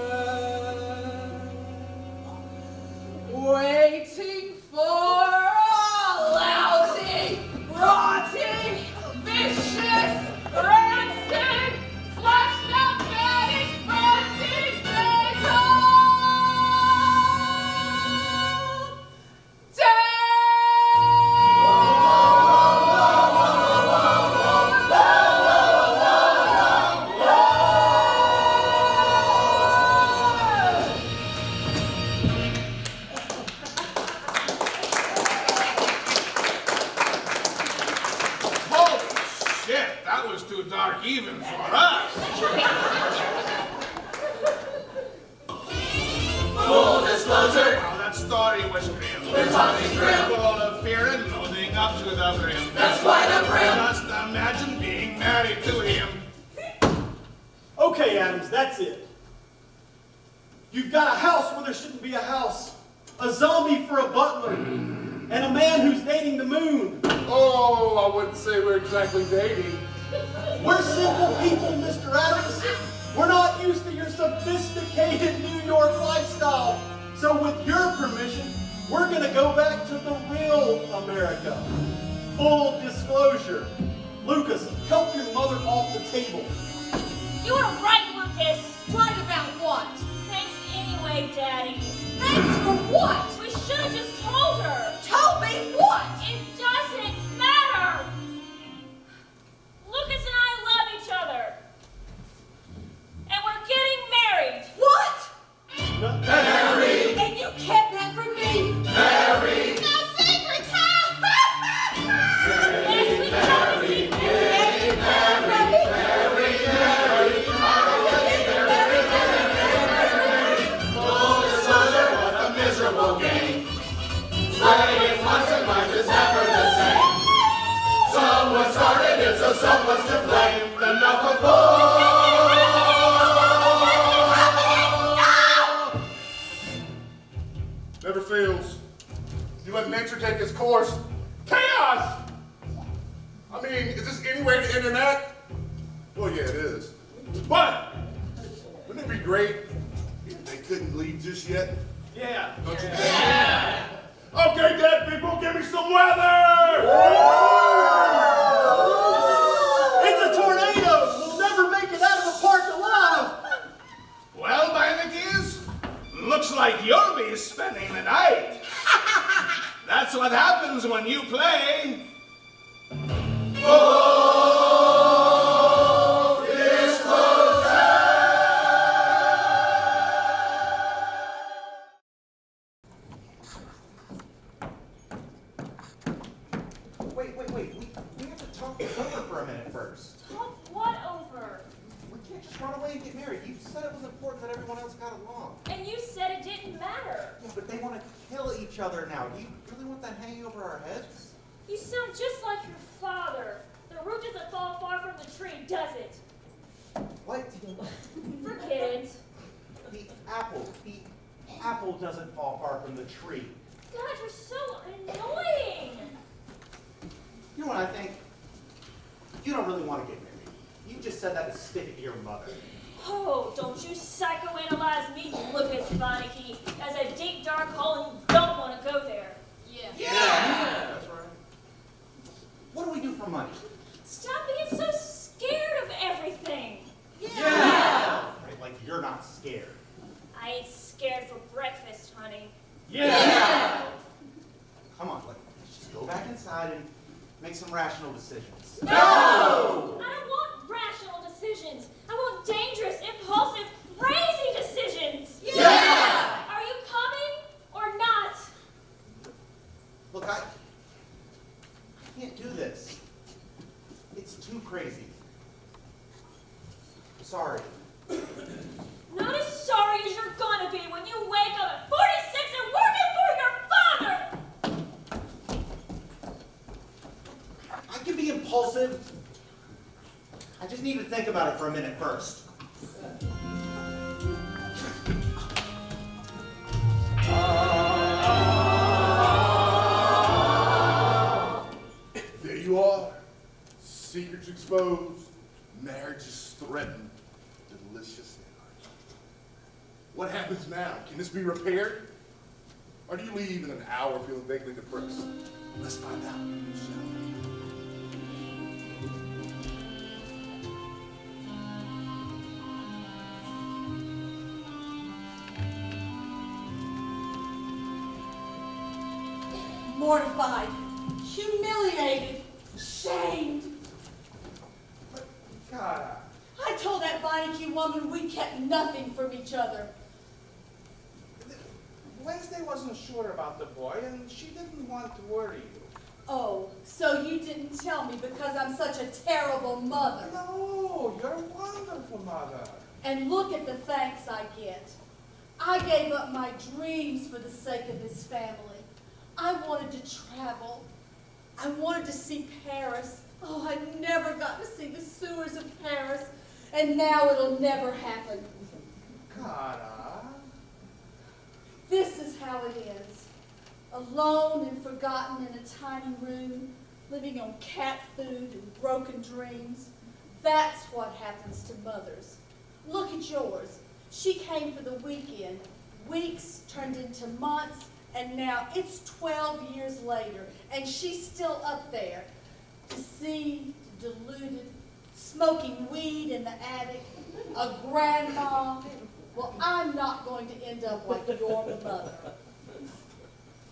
Waiting for a lousy, rotting, vicious, rancid, fleshed out, fatty, frenzied, fatal Holy shit, that was too dark even for us. Full disclosure. Now that story was grim. We're talking grim. Full of fear and loathing up to the brim. That's quite a brim. Just imagine being married to him. Okay, Addams, that's it. You've got a house where there shouldn't be a house, a zombie for a butler, and a man who's dating the moon. Oh, I wouldn't say we're exactly dating. We're simple people, Mr. Addams. We're not used to your sophisticated New York lifestyle. So with your permission, we're going to go back to the real America. Full disclosure. Lucas, help your mother off the table. You were right Lucas. Right about what? Thanks anyway, Daddy. Thanks for what? We should have just told her. Told me what? It doesn't matter. Lucas and I love each other. And we're getting married. What? Married, And you kept that from me? married, No secrets, huh? Yes, we promise you. what a miserable game. Playing it once and life is never the same. Someone started it, so someone's to blame. Enough of Never fails. You let nature take its course. Chaos! I mean, is this any way to end an act? Well, yeah, it is. But, wouldn't it be great if they couldn't leave just yet? Yeah. Don't you think? Yeah. Okay, Dad, people, give me some weather! It's a tornado! We'll never make it out of the park alive! Well, Manatees, looks like you'll be spending the night. That's what happens when you play. Wait. We have to talk this over for a minute first. Talk what over? We can't just run away and get married. You said it was important that everyone else got along. And you said it didn't matter. Yeah, but they want to kill each other now. Do you really want that hanging over our heads? You sound just like your father. The root doesn't fall far from the tree, does it? What? Forget it. The apple doesn't fall far from the tree. God, you're so annoying. You know what I think? You don't really want to get married. You just said that to stick it to your mother. Oh, don't you psychoanalyze me, Lucas Bonneke, as a deep dark hole and you don't want to go there. Yeah. That's right. What do we do for money? Stop being so scared of everything. Right, like you're not scared. I ain't scared for breakfast, honey. Come on, let's just go back inside and make some rational decisions. No! I don't want rational decisions. I want dangerous, impulsive, crazy decisions. Are you coming or not? Look, I can't do this. It's too crazy. I'm sorry. Not as sorry as you're gonna be when you wake up at 46 and working for your father! I can be impulsive. I just need to think about it for a minute first. There you are. Secrets exposed. Marriages threatened. Delicious dinner. What happens now? Can this be repaired? Or do you leave in an hour feeling vaguely depressed? Let's find out, shall we? Mortified, humiliated, shamed. God, I told that Bonneke woman we kept nothing from each other. Wednesday wasn't sure about the boy, and she didn't want to worry you. Oh, so you didn't tell me because I'm such a terrible mother. No, you're a wonderful mother. And look at the thanks I get. I gave up my dreams for the sake of this family. I wanted to travel. I wanted to see Paris. Oh, I never got to see the sewers of Paris. And now it'll never happen. Cara. This is how it is. Alone and forgotten in a tiny room, living on cat food and broken dreams. That's what happens to mothers. Look at yours. She came for the weekend. Weeks turned into months, and now it's 12 years later, and she's still up there, deceived, deluded, smoking weed in the attic. A grandma? Well, I'm not going to end up like your mother.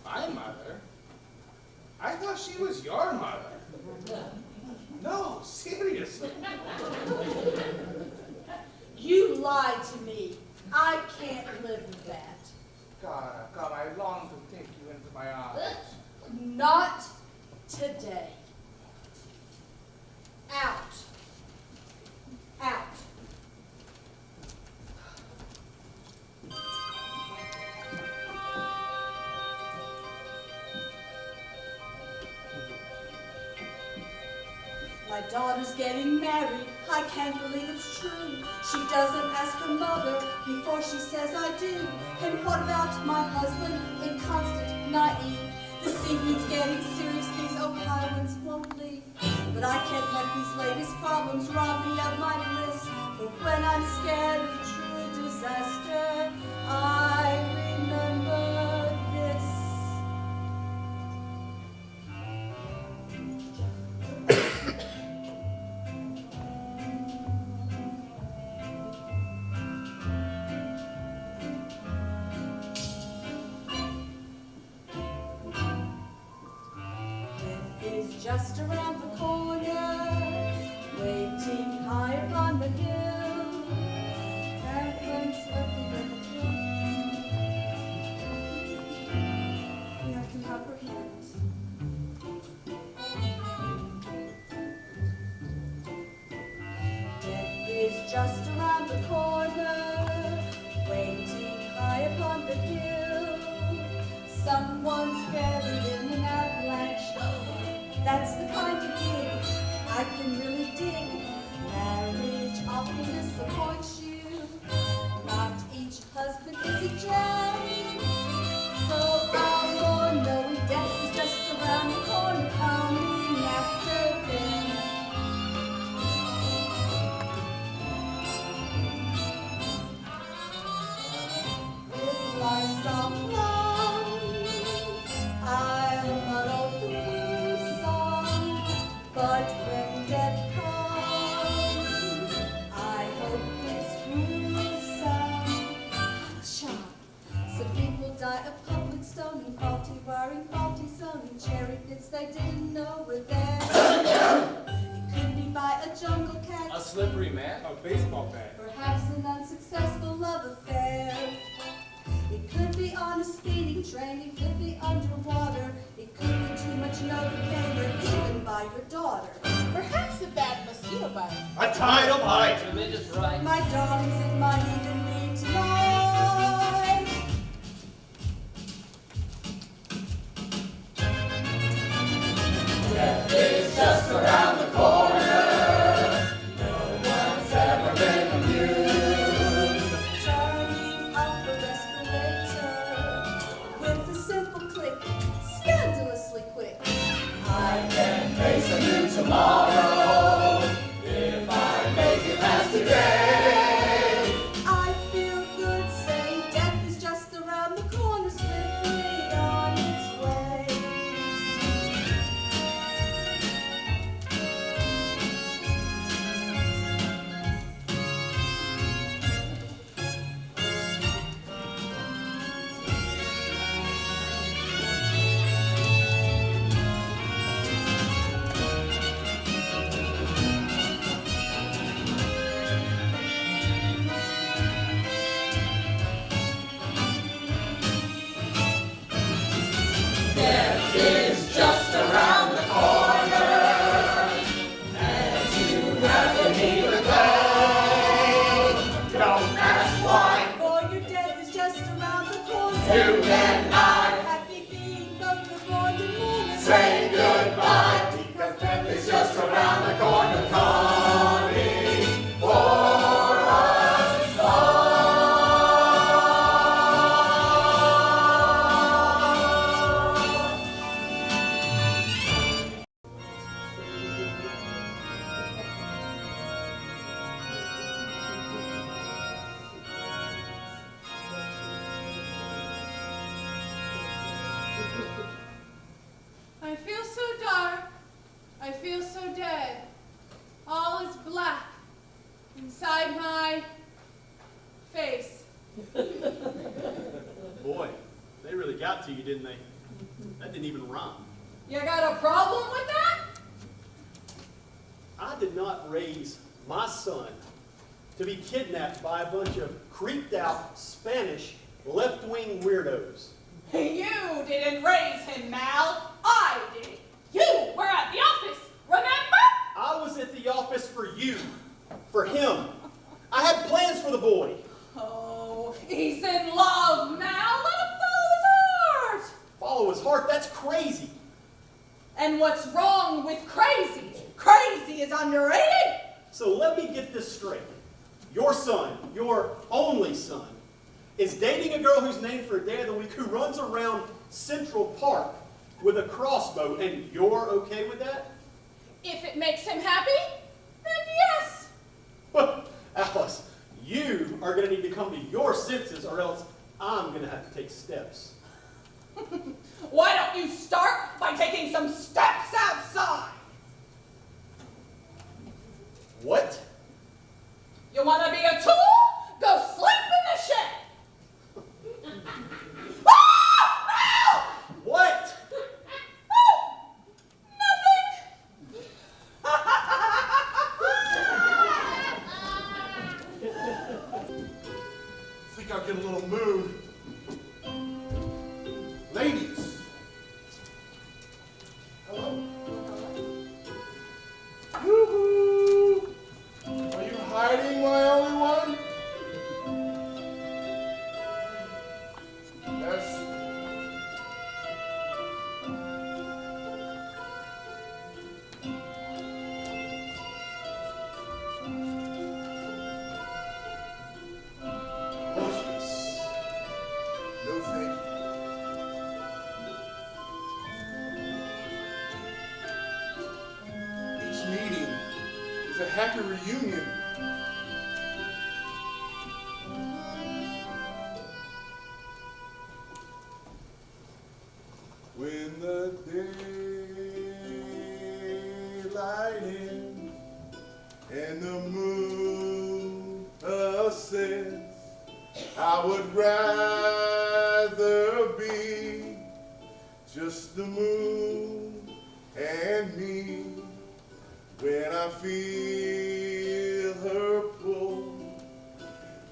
My mother? I thought she was your mother. No, seriously. You lied to me. I can't live with that. God, I long to take you into my arms. Not today. Out. Out. My daughter's getting married. I can't believe it's true. She doesn't ask her mother before she says I do. And what about my husband, inconstant, naive? This evening's getting serious, these Ohioans won't leave. But I can't let these latest problems rob me of my bliss. For when I'm scared of true disaster, I remember this. Just around the corner, waiting high upon the hill. Airplanes everywhere. I can comprehend. Death is just around the corner, waiting high upon the hill. Someone's buried in an avalanche. That's the kind of gig I can really dig. Marriage often disappoints you. Not each husband is a gem. So I'm more knowing death is just around the corner, coming after them. With Lysol lungs, I'll muddle through. But when death comes, I hope it's gruesome. Some people die of public stoning, faulty wiring, faulty zoning, cherry pits they didn't know were there. It could be by a jungle cat, A slippery man? A baseball bat. perhaps an unsuccessful love affair. It could be on a speeding train, it could be underwater, it could be too much Novocaine, or even by your daughter. Perhaps a bad mosquito bite. A tidal bite. Religious rites. My darlings, it might even be tonight. Death is just around the corner. No one's ever been immune. Turning off the respirator with a simple click, scandalously quick. I can face a new tomorrow if I make it last today. I feel good saying death is just around the corner, swiftly on its way. Death is just around the corner, and you never need to go. Don't ask why. For your death is just around the corner. You and I Happy being both the born and mourner. say goodbye, because death is just around the corner, coming for us all. I feel so dark. I feel so dead. All is black. inside my face. Boy, they really got to you, didn't they? That didn't even rhyme. You got a problem with that? I did not raise my son to be kidnapped by a bunch of creeped out Spanish left-wing weirdos. You didn't raise him, Mal. I did. You were at the office, remember? I was at the office for you, for him. I had plans for the boy. Oh, he's in love, Mal. Let him follow his heart. Follow his heart, that's crazy. And what's wrong with crazy? Crazy is underrated. So let me get this straight. Your son, your only son, is dating a girl who's named for a day of the week who runs around Central Park with a crossbow, and you're okay with that? If it makes him happy, then yes. Well, Alice, you are going to need to come to your senses, or else I'm going to have to take steps. Why don't you start by taking some steps outside? What? You want to be a tool? Go sleep in the shed. What? I think I'll get a little mood. Ladies. Hello? Woo-hoo. Are you hiding, my only one? Yes. No, thank you. Each meeting is a happy reunion. When the daylight ends and the moon ascends, I would rather be just the moon and me. When I feel her pull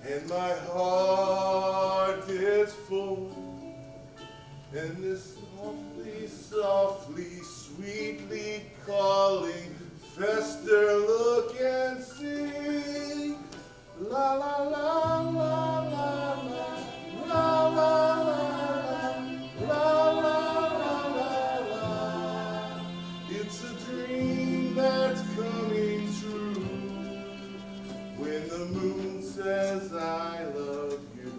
and my heart is full, and this softly, softly, sweetly calling, Fester, look and see. La la la la la la la la la la la la. It's a dream that's coming true when the moon says I love you.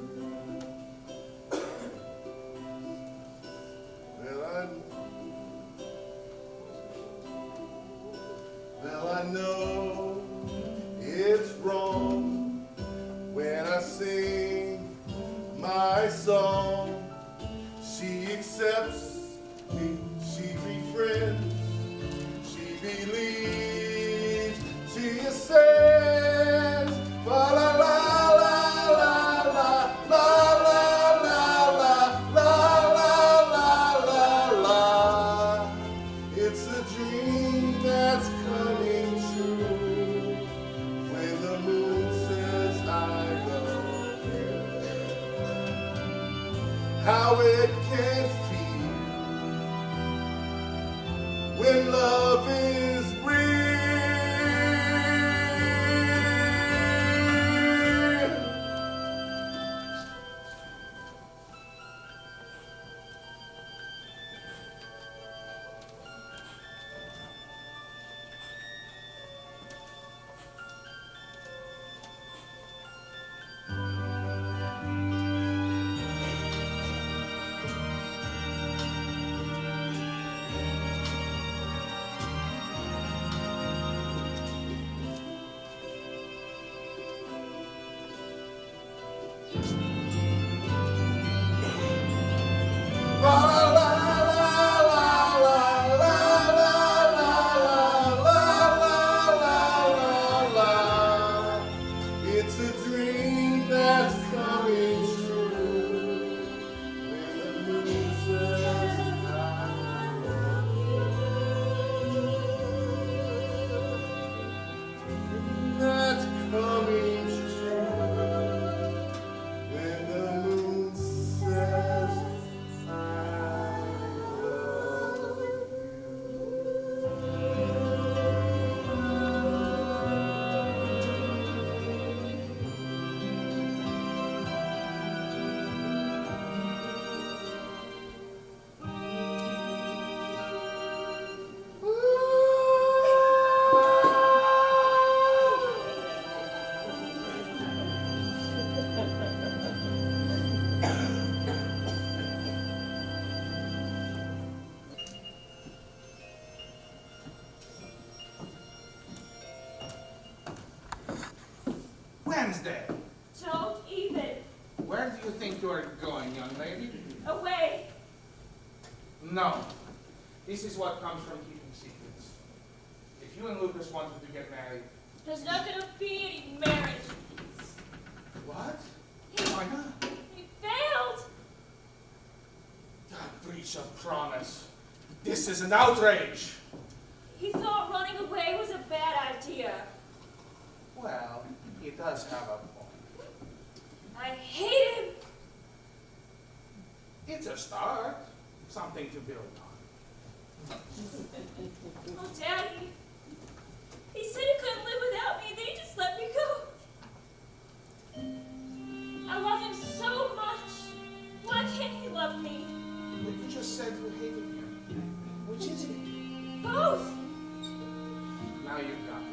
Well, I know it's wrong when I sing my song. She accepts me, she befriends, she believes, she says, la la la la la la la la la la la la. It's a dream that's coming true when the moon says I love you. How it can feel when love is real. Wednesday. Don't even. Where do you think you are going, young lady? Away. No. This is what comes from keeping secrets. If you and Lucas wanted to get married. There's not gonna be any marriage. What? Why not? He failed. A breach of promise. This is an outrage. He thought running away was a bad idea. Well, he does have a point. I hate him. It's a start. Something to build on. Oh, Daddy. He said he couldn't live without me, and then he just let me go. I love him so much. Why can't he love me? But you just said you hated him. Which is it? Both. Now you got it.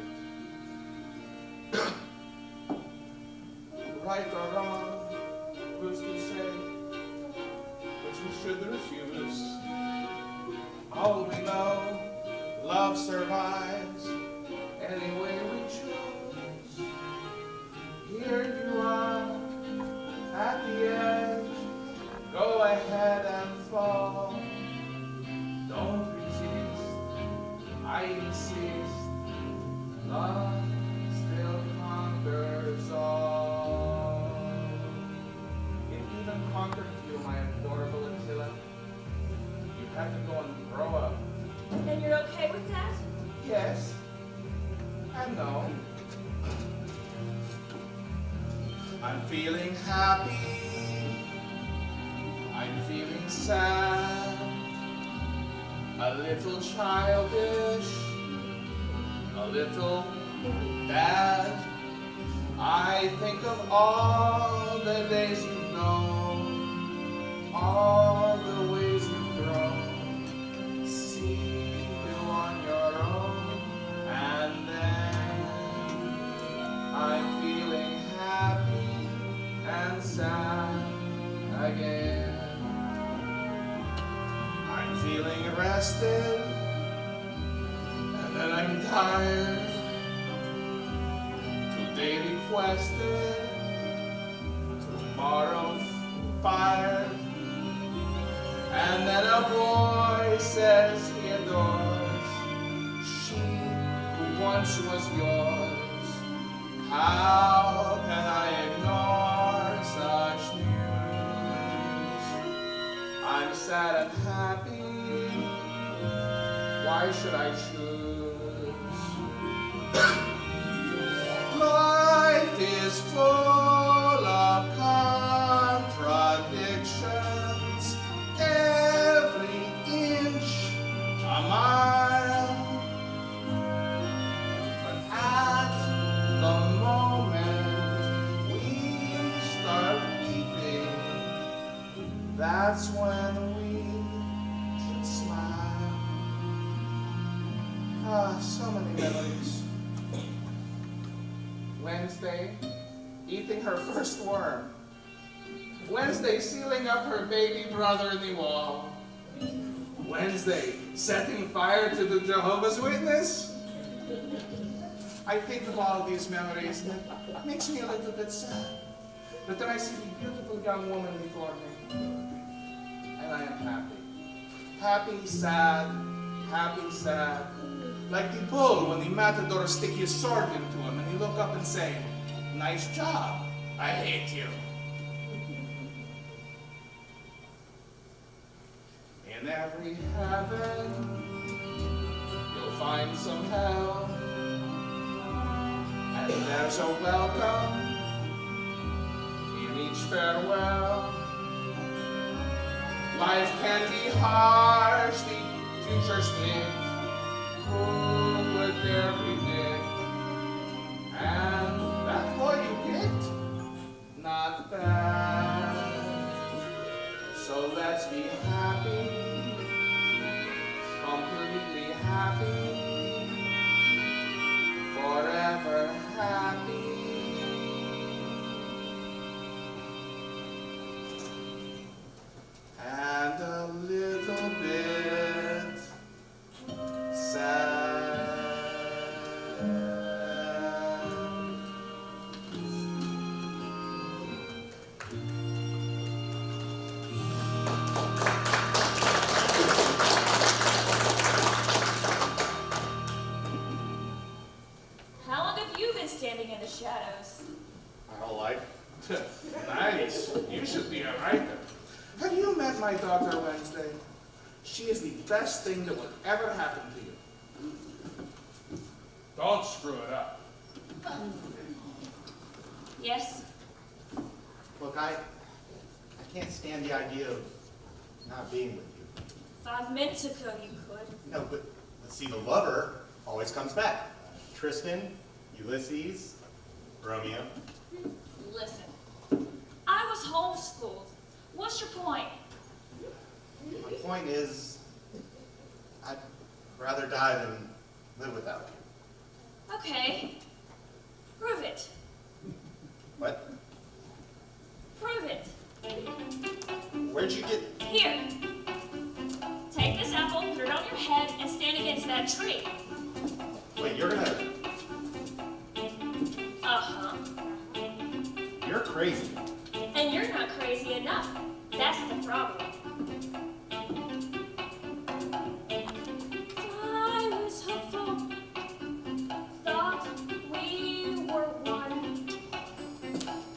Right or wrong, who's to say? Which we should refuse. All we know, love survives any way we choose. Here you are, at the edge. Go ahead and fall. Don't resist, I insist. Love still conquers all. It even conquered you, my adorable Attila. You had to go and grow up. And you're okay with that? Yes, and no. I'm feeling happy. I'm feeling sad. A little childish. A little bad. I think of all the days you've known, all the ways you've grown, see you on your own, and then I'm feeling happy and sad again. I'm feeling rested, and then I'm tired. Today requested, tomorrow fired, and then a boy says he adores she who once was yours. How can I ignore such news? I'm sad and happy. Why should I choose? Life is full of contradictions, every inch a mile. But at the moment we start weeping, that's when we should smile. Ah, so many memories. Wednesday, eating her first worm. Wednesday, sealing up her baby brother in the wall. Wednesday, setting fire to the Jehovah's Witness. I think of all of these memories, and it makes me a little bit sad. But then I see the beautiful young woman before me, and I am happy. Happy, sad, happy, sad. Like the bull when the matador stick his sword into him and he look up and say, "Nice job, I hate you." In every heaven, you'll find some hell, and there's a welcome in each farewell. Life can be harsh, the future's bleak. Who would dare predict? And that boy you picked, not bad. So let's be happy, completely happy, forever happy. And a little bit sad. She is the best thing that would ever happen to you. Don't screw it up. Yes? Look, I can't stand the idea of not being with you. If I meant to go, you could. No, but see, the lover always comes back. Tristan, Ulysses, Romeo. Listen, I was homeschooled. What's your point? My point is, I'd rather die than live without you. Okay. Prove it. What? Prove it. Where'd you get... Here. Take this apple, put it on your head, and stand against that tree. Wait, you're gonna... Uh-huh. You're crazy. And you're not crazy enough. That's the problem. I was hopeful, thought we were one.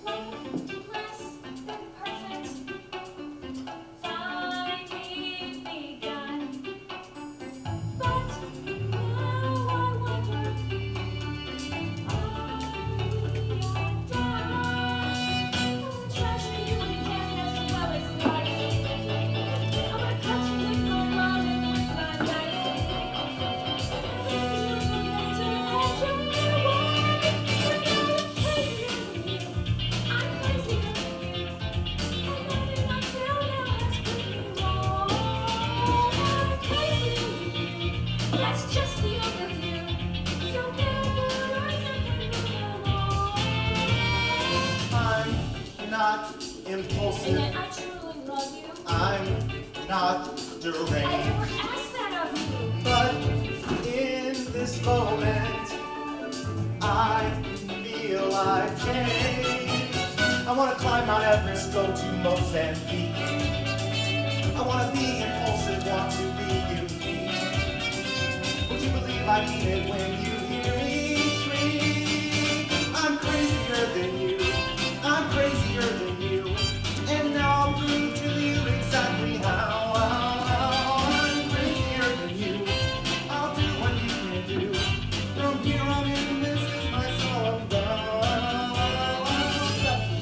Life less than perfect, finally begun. But now I wonder, are we all done? I'll treasure you again as well as life. I'm gonna cut you with my love and with my knife. That's just the overview. So get over or simply move along. I'm not And impulsive. yet I truly love you. I'm not I deranged. never asked that of you. But in this moment, I feel I've changed. I want to climb Mount Everest, go to Mozambique. I want to be impulsive, want to be unique. Would you believe I mean it when you hear me shriek? I'm crazier than you, I'm crazier than you. And now I'll prove to you exactly how. I'm crazier than you, I'll do what you can do. From here on in, this is my song.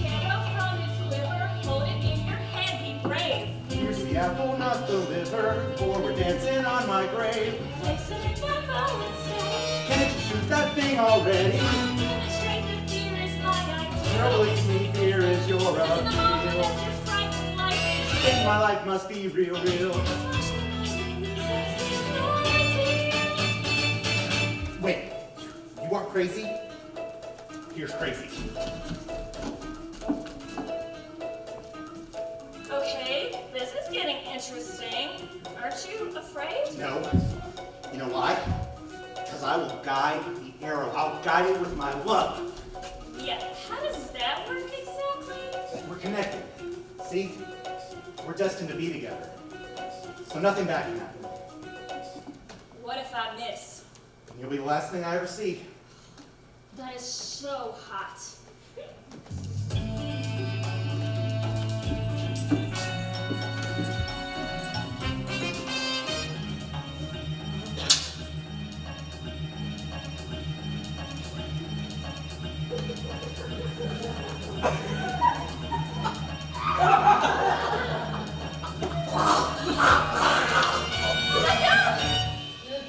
Piano from its liver, hold it in your hand, be brave. Here's the apple, not the liver, for we're dancing on my grave. Place it in my bow instead. Can't you shoot that thing already? Demonstrate that fear is my idea. No, believe me, fear is your In the moment that appeal. you're frightened like this, Think my life must be real, real. flash the light and lose sensibility. Wait, you weren't crazy? Here's crazy. Okay, this is getting interesting. Aren't you afraid? No. You know why? Because I will guide the arrow. I'll guide it with my love. Yeah, how does that work exactly? We're connected. See? We're destined to be together. So nothing bad can happen. What if I miss? And you'll be the last thing I ever see. That is so hot.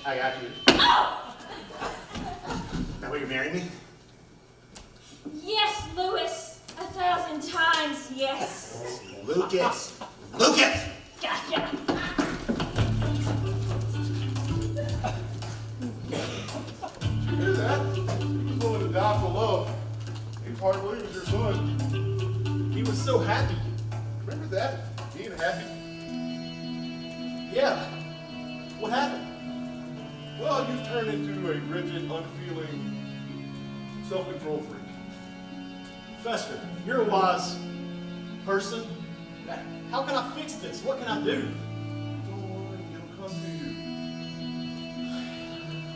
I got you. Oh! That way you're marrying me? Yes, Louis. 1,000 times yes. Lucas! Lucas! Gotcha. Hear that? He was willing to die for love. It's hard to believe it was your son. He was so happy. Remember that? Being happy? Yeah. What happened? Well, you've turned into a rigid, unfeeling, self-control freak. Fester, you're a wise person. How can I fix this? What can I do? Don't worry, it'll come to you.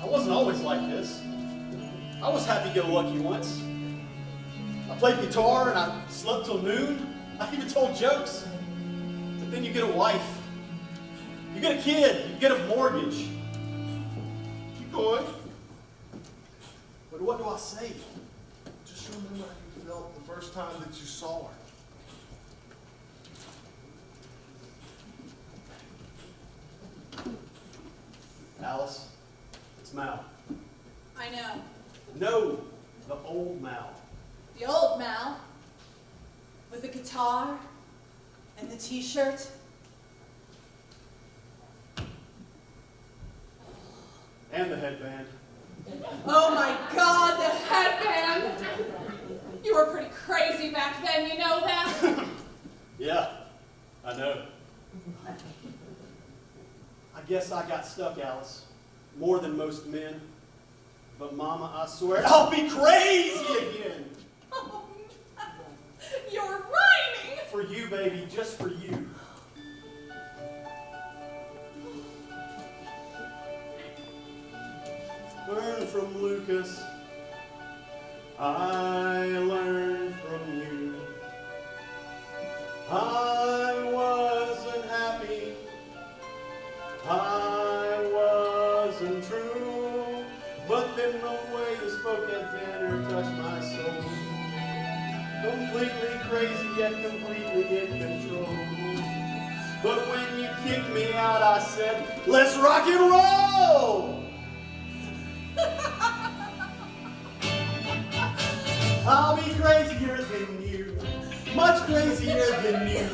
I wasn't always like this. I was happy-go-lucky once. I played guitar and I slept till noon. I even told jokes. But then you get a wife. You You get a kid, you get a mortgage. Keep going. But what do I say? Just remember how you felt the first time that you saw her. Alice, it's Mal. I know. No, the old Mal. The old Mal with the guitar and the t-shirt. And the headband. Oh my God, the headband! You were pretty crazy back then, you know that? Yeah, I know. I guess I got stuck, Alice. More than most men. But Mama, I swear, I'll be crazy again. Oh, you're rhyming! For you, baby, just for you. Learn from Lucas. I learned from you. I wasn't happy. I wasn't true. But then the way you spoke at dinner touched my soul. Completely crazy yet completely in control. But when you kicked me out, I said, let's rock and roll! I'll be crazier than you, much crazier than you.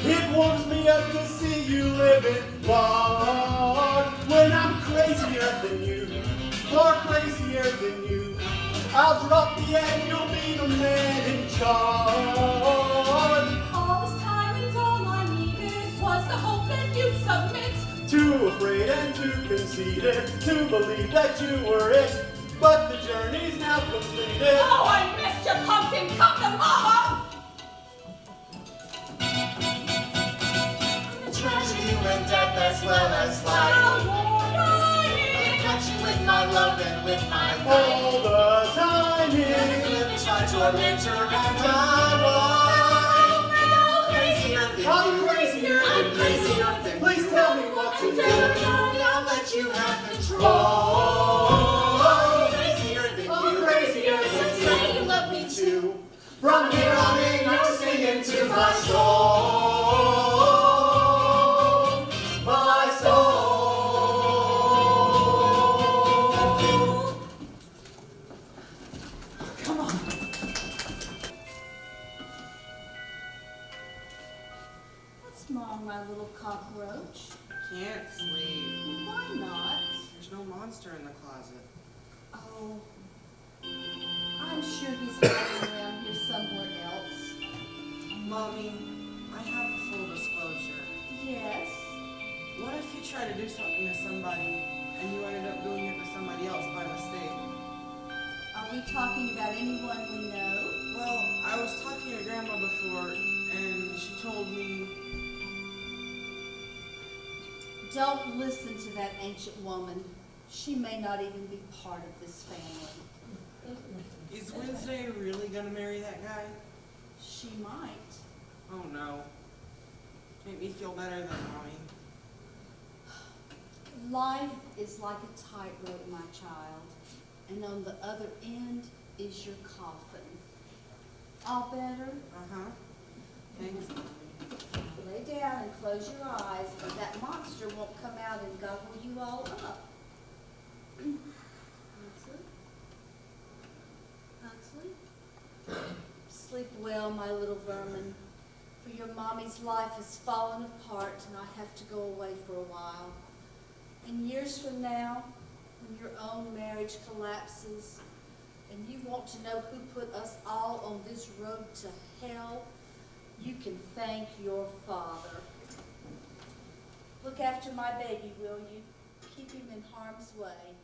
It warms me up to see you living large. When I'm crazier than you, far crazier than you, I'll drop the egg, you'll be the man in charge. All this time and all I needed was the hope that you'd submit. Too afraid and too conceited to believe that you were it. But the journey's now completed. Oh, I missed you, pumpkin! Come to Mama! The tragedy and death as well as life. I got you with my love and with my All the time live my tormentor and I crazier than I'm crazier I'm than crazier you. than Please tell me what to do. I'll let you have control. Crazier than you. Crazier than Say you love me too. From Here on in, you're singing to my soul. My soul. Come on. What's wrong, my little cockroach? Can't sleep. Why not? There's no monster in the closet. Oh, I'm sure he's hiding around here somewhere else. Mommy, I have a full disclosure. Yes? What if you try to do something to somebody and you ended up doing it to somebody else by mistake? Are we talking about anyone we know? Well, I was talking to Grandma before and she told me. Don't listen to that ancient woman. She may not even be part of this family. Is Wednesday really gonna marry that guy? She might. Oh no. Make me feel better than Mommy. Life is like a tightrope, my child, and on the other end is your coffin. All better? Uh-huh. Thanks, Mommy. Lay down and close your eyes, and that monster won't come out and gobble you all up. Huxley? Sleep well, my little vermin, for your mommy's life has fallen apart and I have to go away for a while. And years from now, when your own marriage collapses, and you want to know who put us all on this road to hell, you can thank your father. Look after my baby, will you? Keep him in harm's way.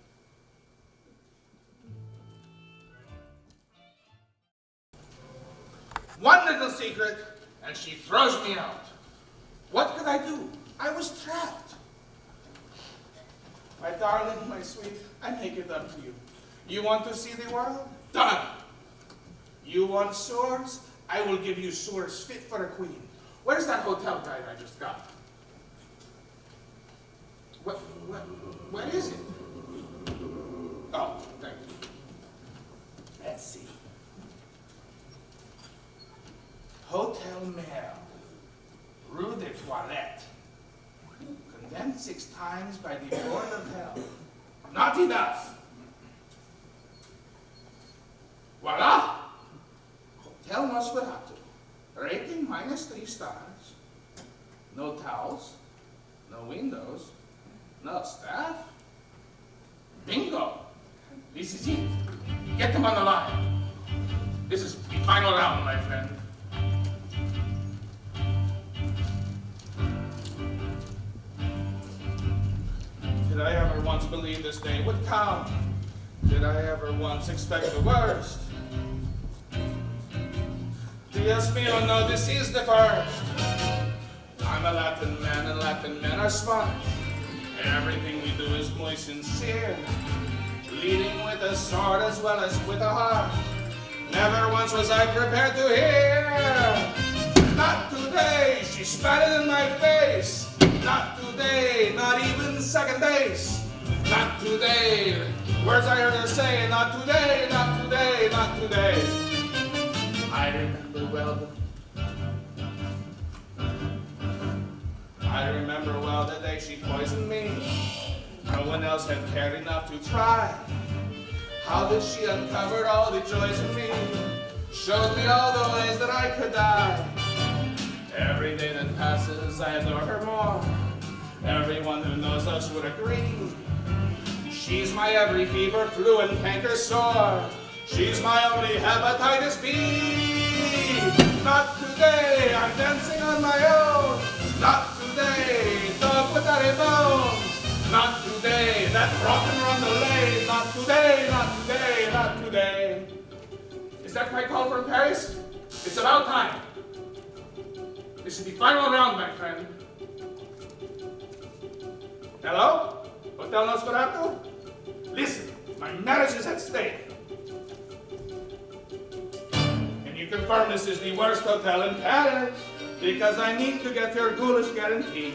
One little secret, and she throws me out. What could I do? I was trapped. My darling, my sweet, I make it up to you. You want to see the world? Done. You want sewers? I will give you sewers fit for a queen. Where's that hotel guide I just got? Where is it? Oh, thank you. Let's see. Hotel Mel, Rue de Toilette. Condemned 6 times by the board of health. Not enough. Voila! Hotel Nosferatu. Rating -3 stars. No towels. No windows. No staff. Bingo! This is it. Get them on the line. This is the final round, my friend. Did I ever once believe this day would come? Did I ever once expect the worst? Dios mío, no, this is the first. I'm a Latin man, and Latin men are smart. Everything we do is muy sincere, leading with a sword as well as with a heart. Never once was I prepared to hear. Not today, she spat it in my face. Not today, not even second base. Not today, words I heard her say. Not today, not today, not today. I remember well the day she poisoned me. No one else had cared enough to try. How did she uncover all the joys in me? Showed me all the ways that I could die. Every day that passes, I adore her more. Everyone who knows us would agree. She's my every fever, flu, and canker sore. She's my only hepatitis B. Not today, I'm dancing on my own. Not today, dog without a bone. Not today, that rock and run delay. Not today, not today, not today. Is that my call from Paris? It's about time. This is the final round, my friend. Hello? Hotel Nosferatu? Listen, my marriage is at stake. Can you confirm this is the worst hotel in Paris? Because I need to get your ghoulish guarantee.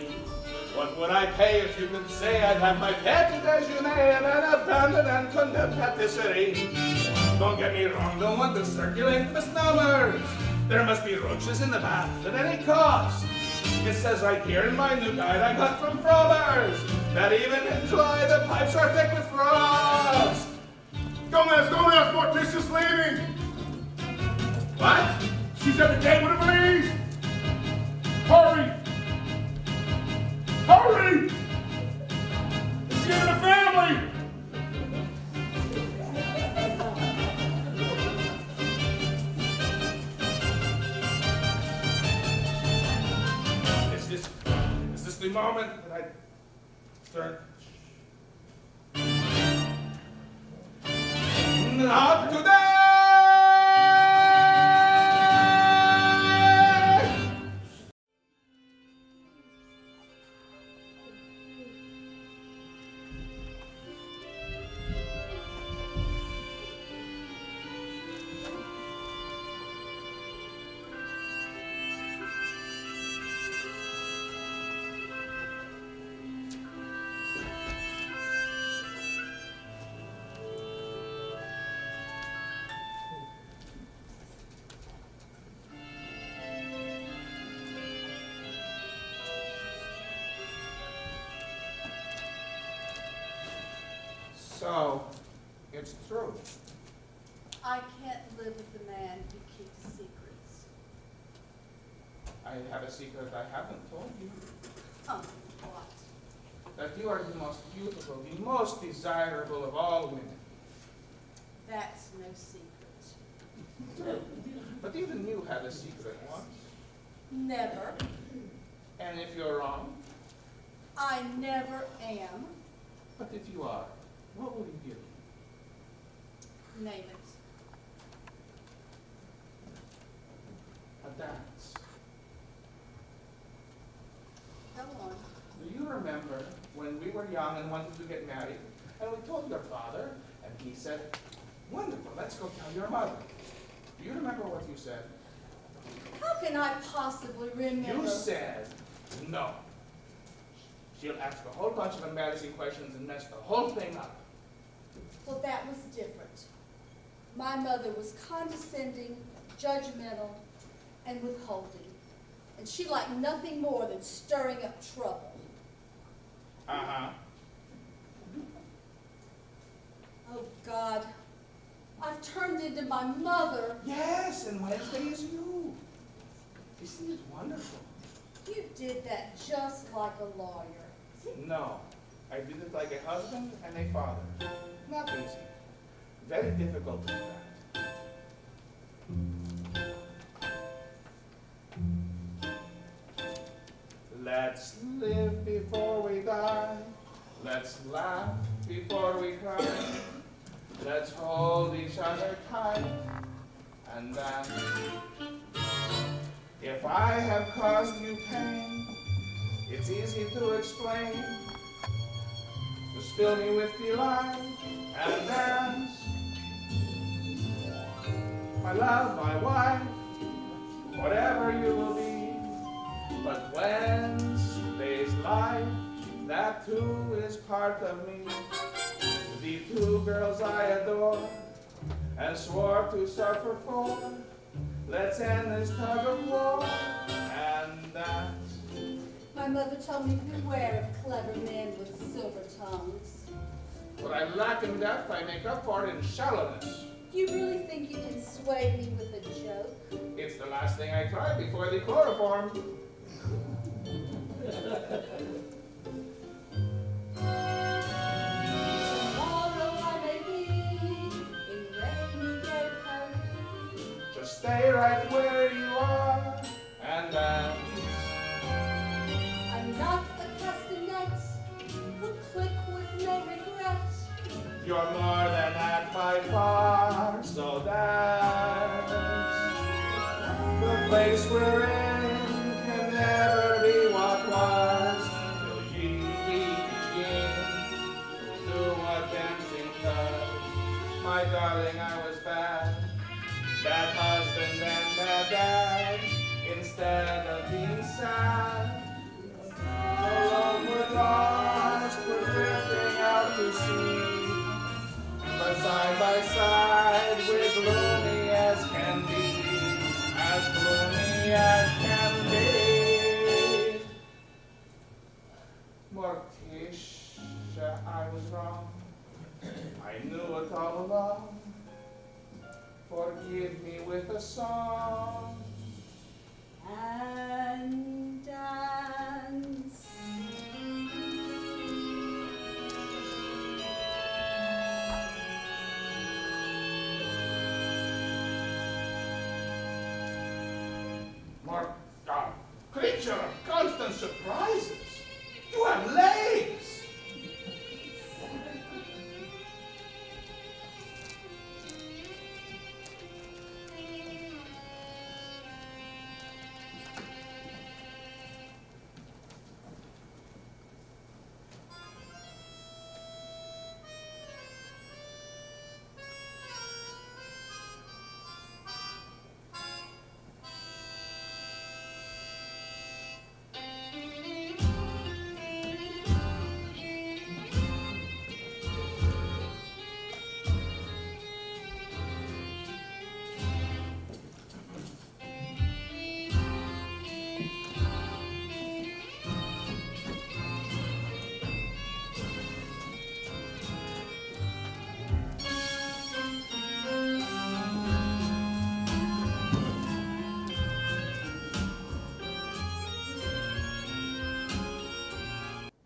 What would I pay if you could say I'd have my petit déjeuner and an abandoned and condemned patisserie? Don't get me wrong, don't want to circulate misnomers. There must be roaches in the bath at any cost. It says right here in my new guide I got from Frobers that even in July the pipes are thick with frost. Gomez, Morticia's leaving. What? She's at the gate with a leave. Hurry! Hurry! It's giving the family! Is this the moment that I turn? Not today! So, it's true. I can't live with a man who keeps secrets. I have a secret I haven't told you. What? That you are the most beautiful, the most desirable of all women. That's no secret. But even you had a secret once. Never. And if you're wrong, I never am. but if you are, what will you give me? Name it. A dance. Go on. Do you remember when we were young and wanted to get married, and we told your father, and he said, wonderful, let's go tell your mother. Do you remember what you said? How can I possibly remember? You said, no. She'll ask a whole bunch of embarrassing questions and mess the whole thing up. Well, that was different. My mother was condescending, judgmental, and withholding. And she liked nothing more than stirring up trouble. Uh-huh. Oh, God. I've turned into my mother. Yes, and Wednesday is you. Isn't it wonderful? You did that just like a lawyer. No, I did it like a husband and a father. Not easy. Very difficult, in fact. Let's live before we die. Let's laugh before we cry. Let's hold each other tight and dance. If I have caused you pain, it's easy to explain. Just fill me with delight and dance. My love, my wife, whatever you will be. But Wednesday's life, that too is part of me. The two girls I adore and swore to suffer for. Let's end this tug of war and dance. My mother told me to beware of clever men with silver tongues. What I lack in depth, I make up for in shallowness. Do you really think you can sway me with a joke? It's the last thing I tried before the chloroform. Tomorrow I may be in rainy day Paris. Just stay right where you are and dance. I'm not a castanet who click with no regrets. You're more than that by far, so dance. The place we're in can never be what was. Till ye begin to do what dancing does. My darling, I was bad. Bad husband and bad dad. Instead of being sad. Alone we're lost, we're drifting out to sea. But side by side, we're gloomy as can be, as gloomy as can be. Morticia, I was wrong. I knew it all along. Forgive me with a song. And dance. Creature of constant surprises. You have legs.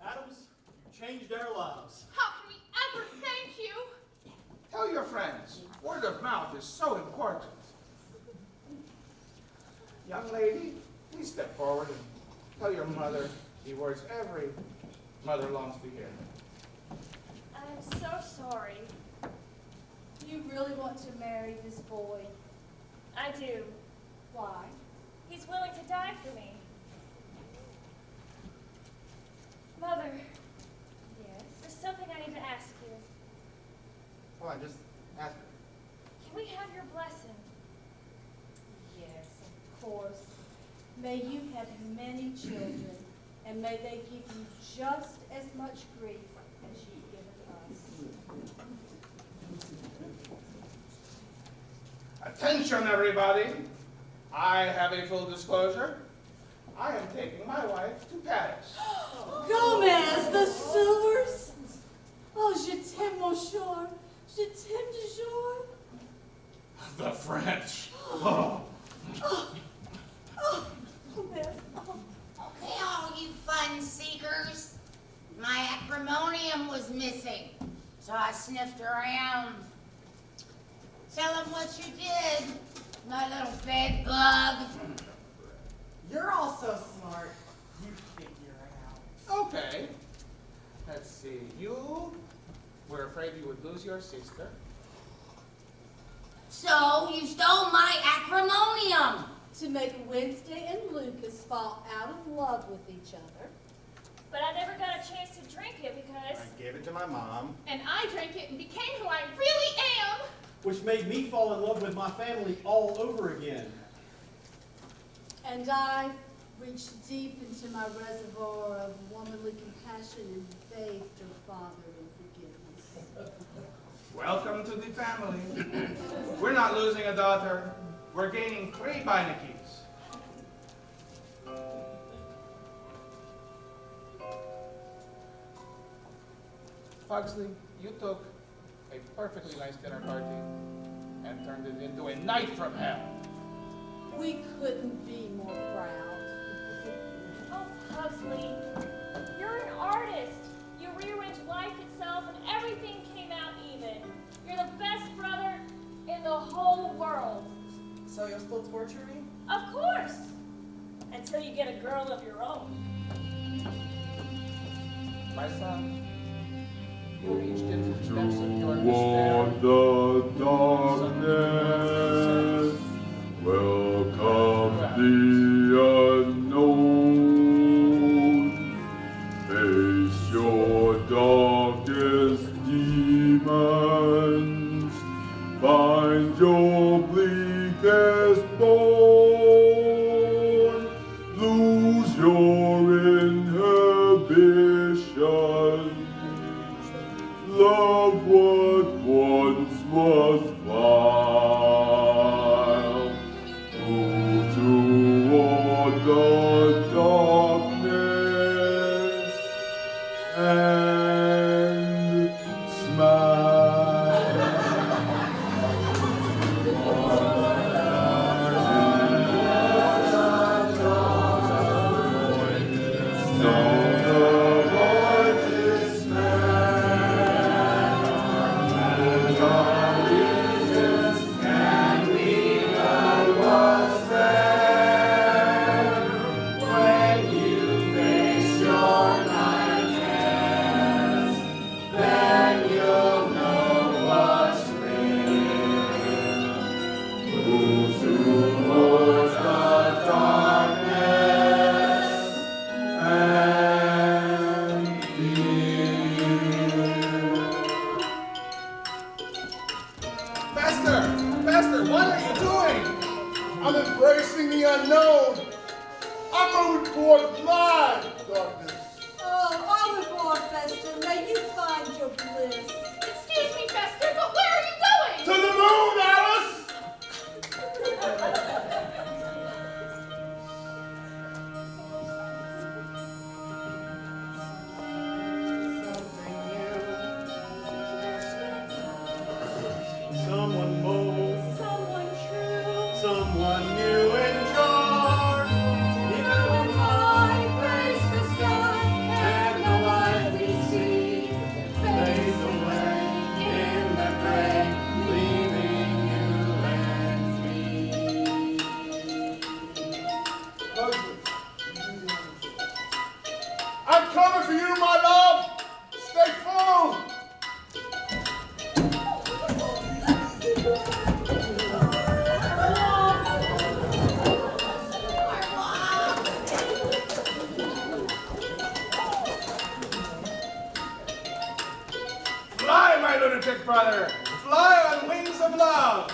Addams, you changed our lives. How can we ever thank you? Tell your friends. Word of mouth is so important. Young lady, please step forward and tell your mother the words every mother longs to hear. I'm so sorry. You really want to marry this boy? I do. Why? He's willing to die for me. Mother, Yes? there's something I need to ask you. Come on, just ask her. Can we have your blessing? Yes, of course. May you have many children and may they give you just as much grief as you've given us. Attention, everybody. I have a full disclosure. I am taking my wife to Paris. Gomez, the sewers. Oh, je t'aime, mon cher. Je t'aime toujours. The French. Oh. Gomez. Oh. Okay, all you fun seekers. My acrimonium was missing, so I sniffed around. Tell them what you did, my little bed bug. You're all so smart. You figure it out. Okay. Let's see. You were afraid you would lose your sister. So you stole my acrimonium. To make Wednesday and Lucas fall out of love with each other. But I never got a chance to drink it because I gave it to my mom, And I drank it and became who I really am. which made me fall in love with my family all over again. And I reached deep into my reservoir of womanly compassion and bathed her father in forgiveness. Welcome to the family. We're not losing a daughter. We're gaining 3 Beinecke's. Pugsley, you took a perfectly nice dinner party and turned it into a night from hell. We couldn't be more proud. oh, Pugsley, you're an artist. You rearranged life itself and everything came out even. You're the best brother in the whole world. So you'll still torture me? Of course. Until you get a girl of your own. My son, you reached into the depths of your Toward despair. the darkness, welcome the unknown. Face your darkest demons, find your bleakest bone, lose your inhibitions. Love what once was vile. Move toward the darkness and smile. Sound of our despair. Master, what are you doing? I'm embracing the unknown. I'm moving toward light darkness. Oh, au revoir, Fester. May you find your bliss. Excuse me, Fester, but where are you going? To the moon, Alice! Someone bold, Someone true. someone new and charmed. You and I face the sky, and the light we see fades away in the gray, leaving you and me. I'm coming for you, my love. Stay full. Fly, my lunatic brother. Fly on wings of love.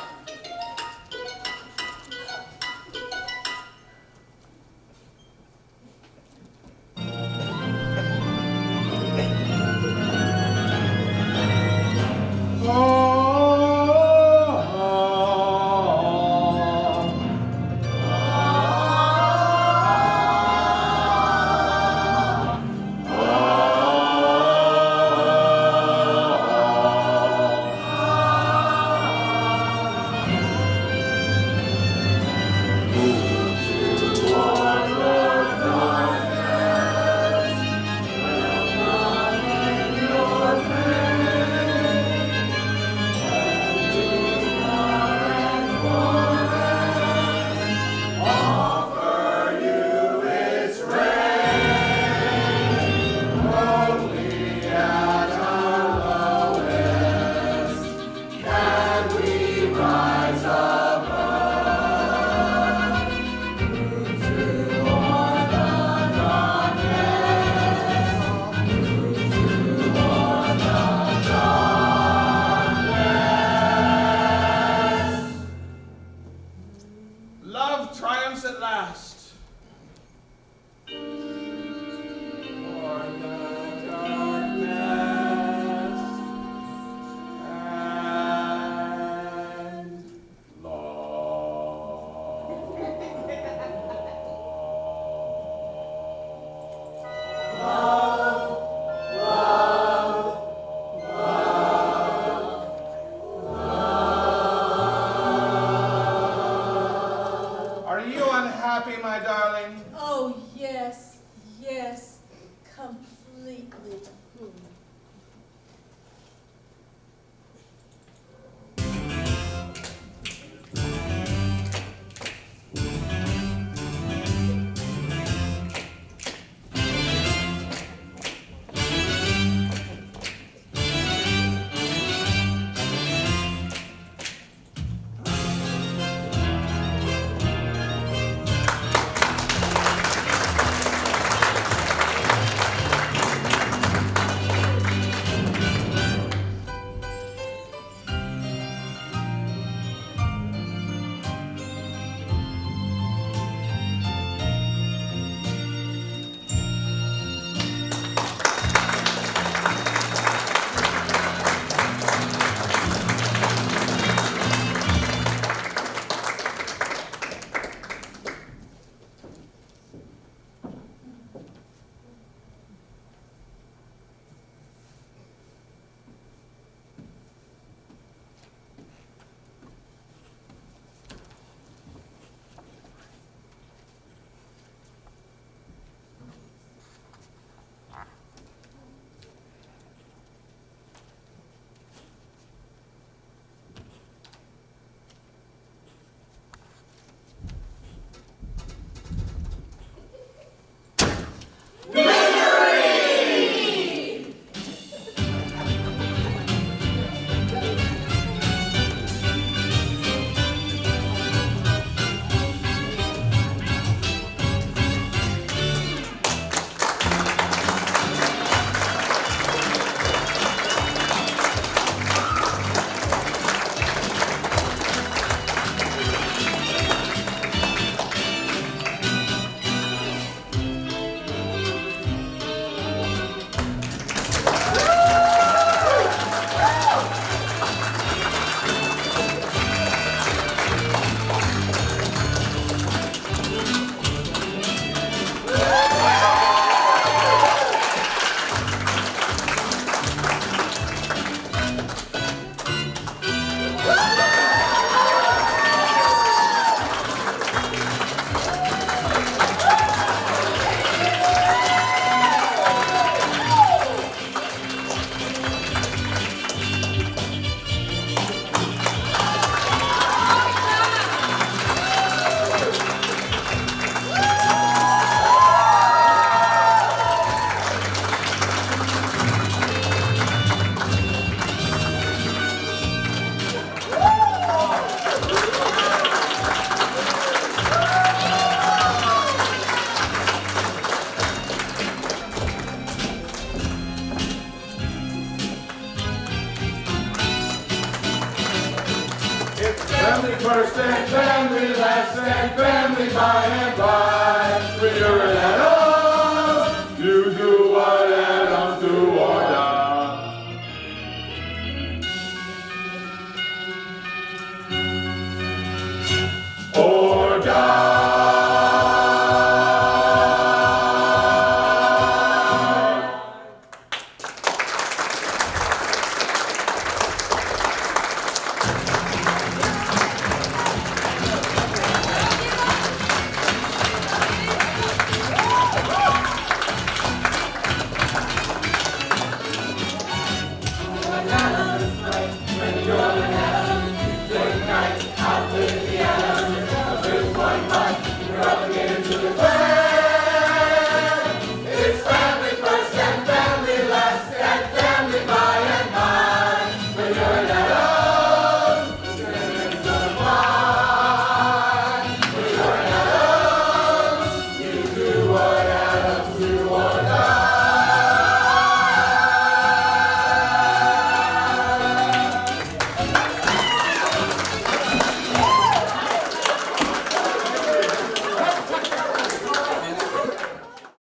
Family first and family last and family by and by. When you're an adult.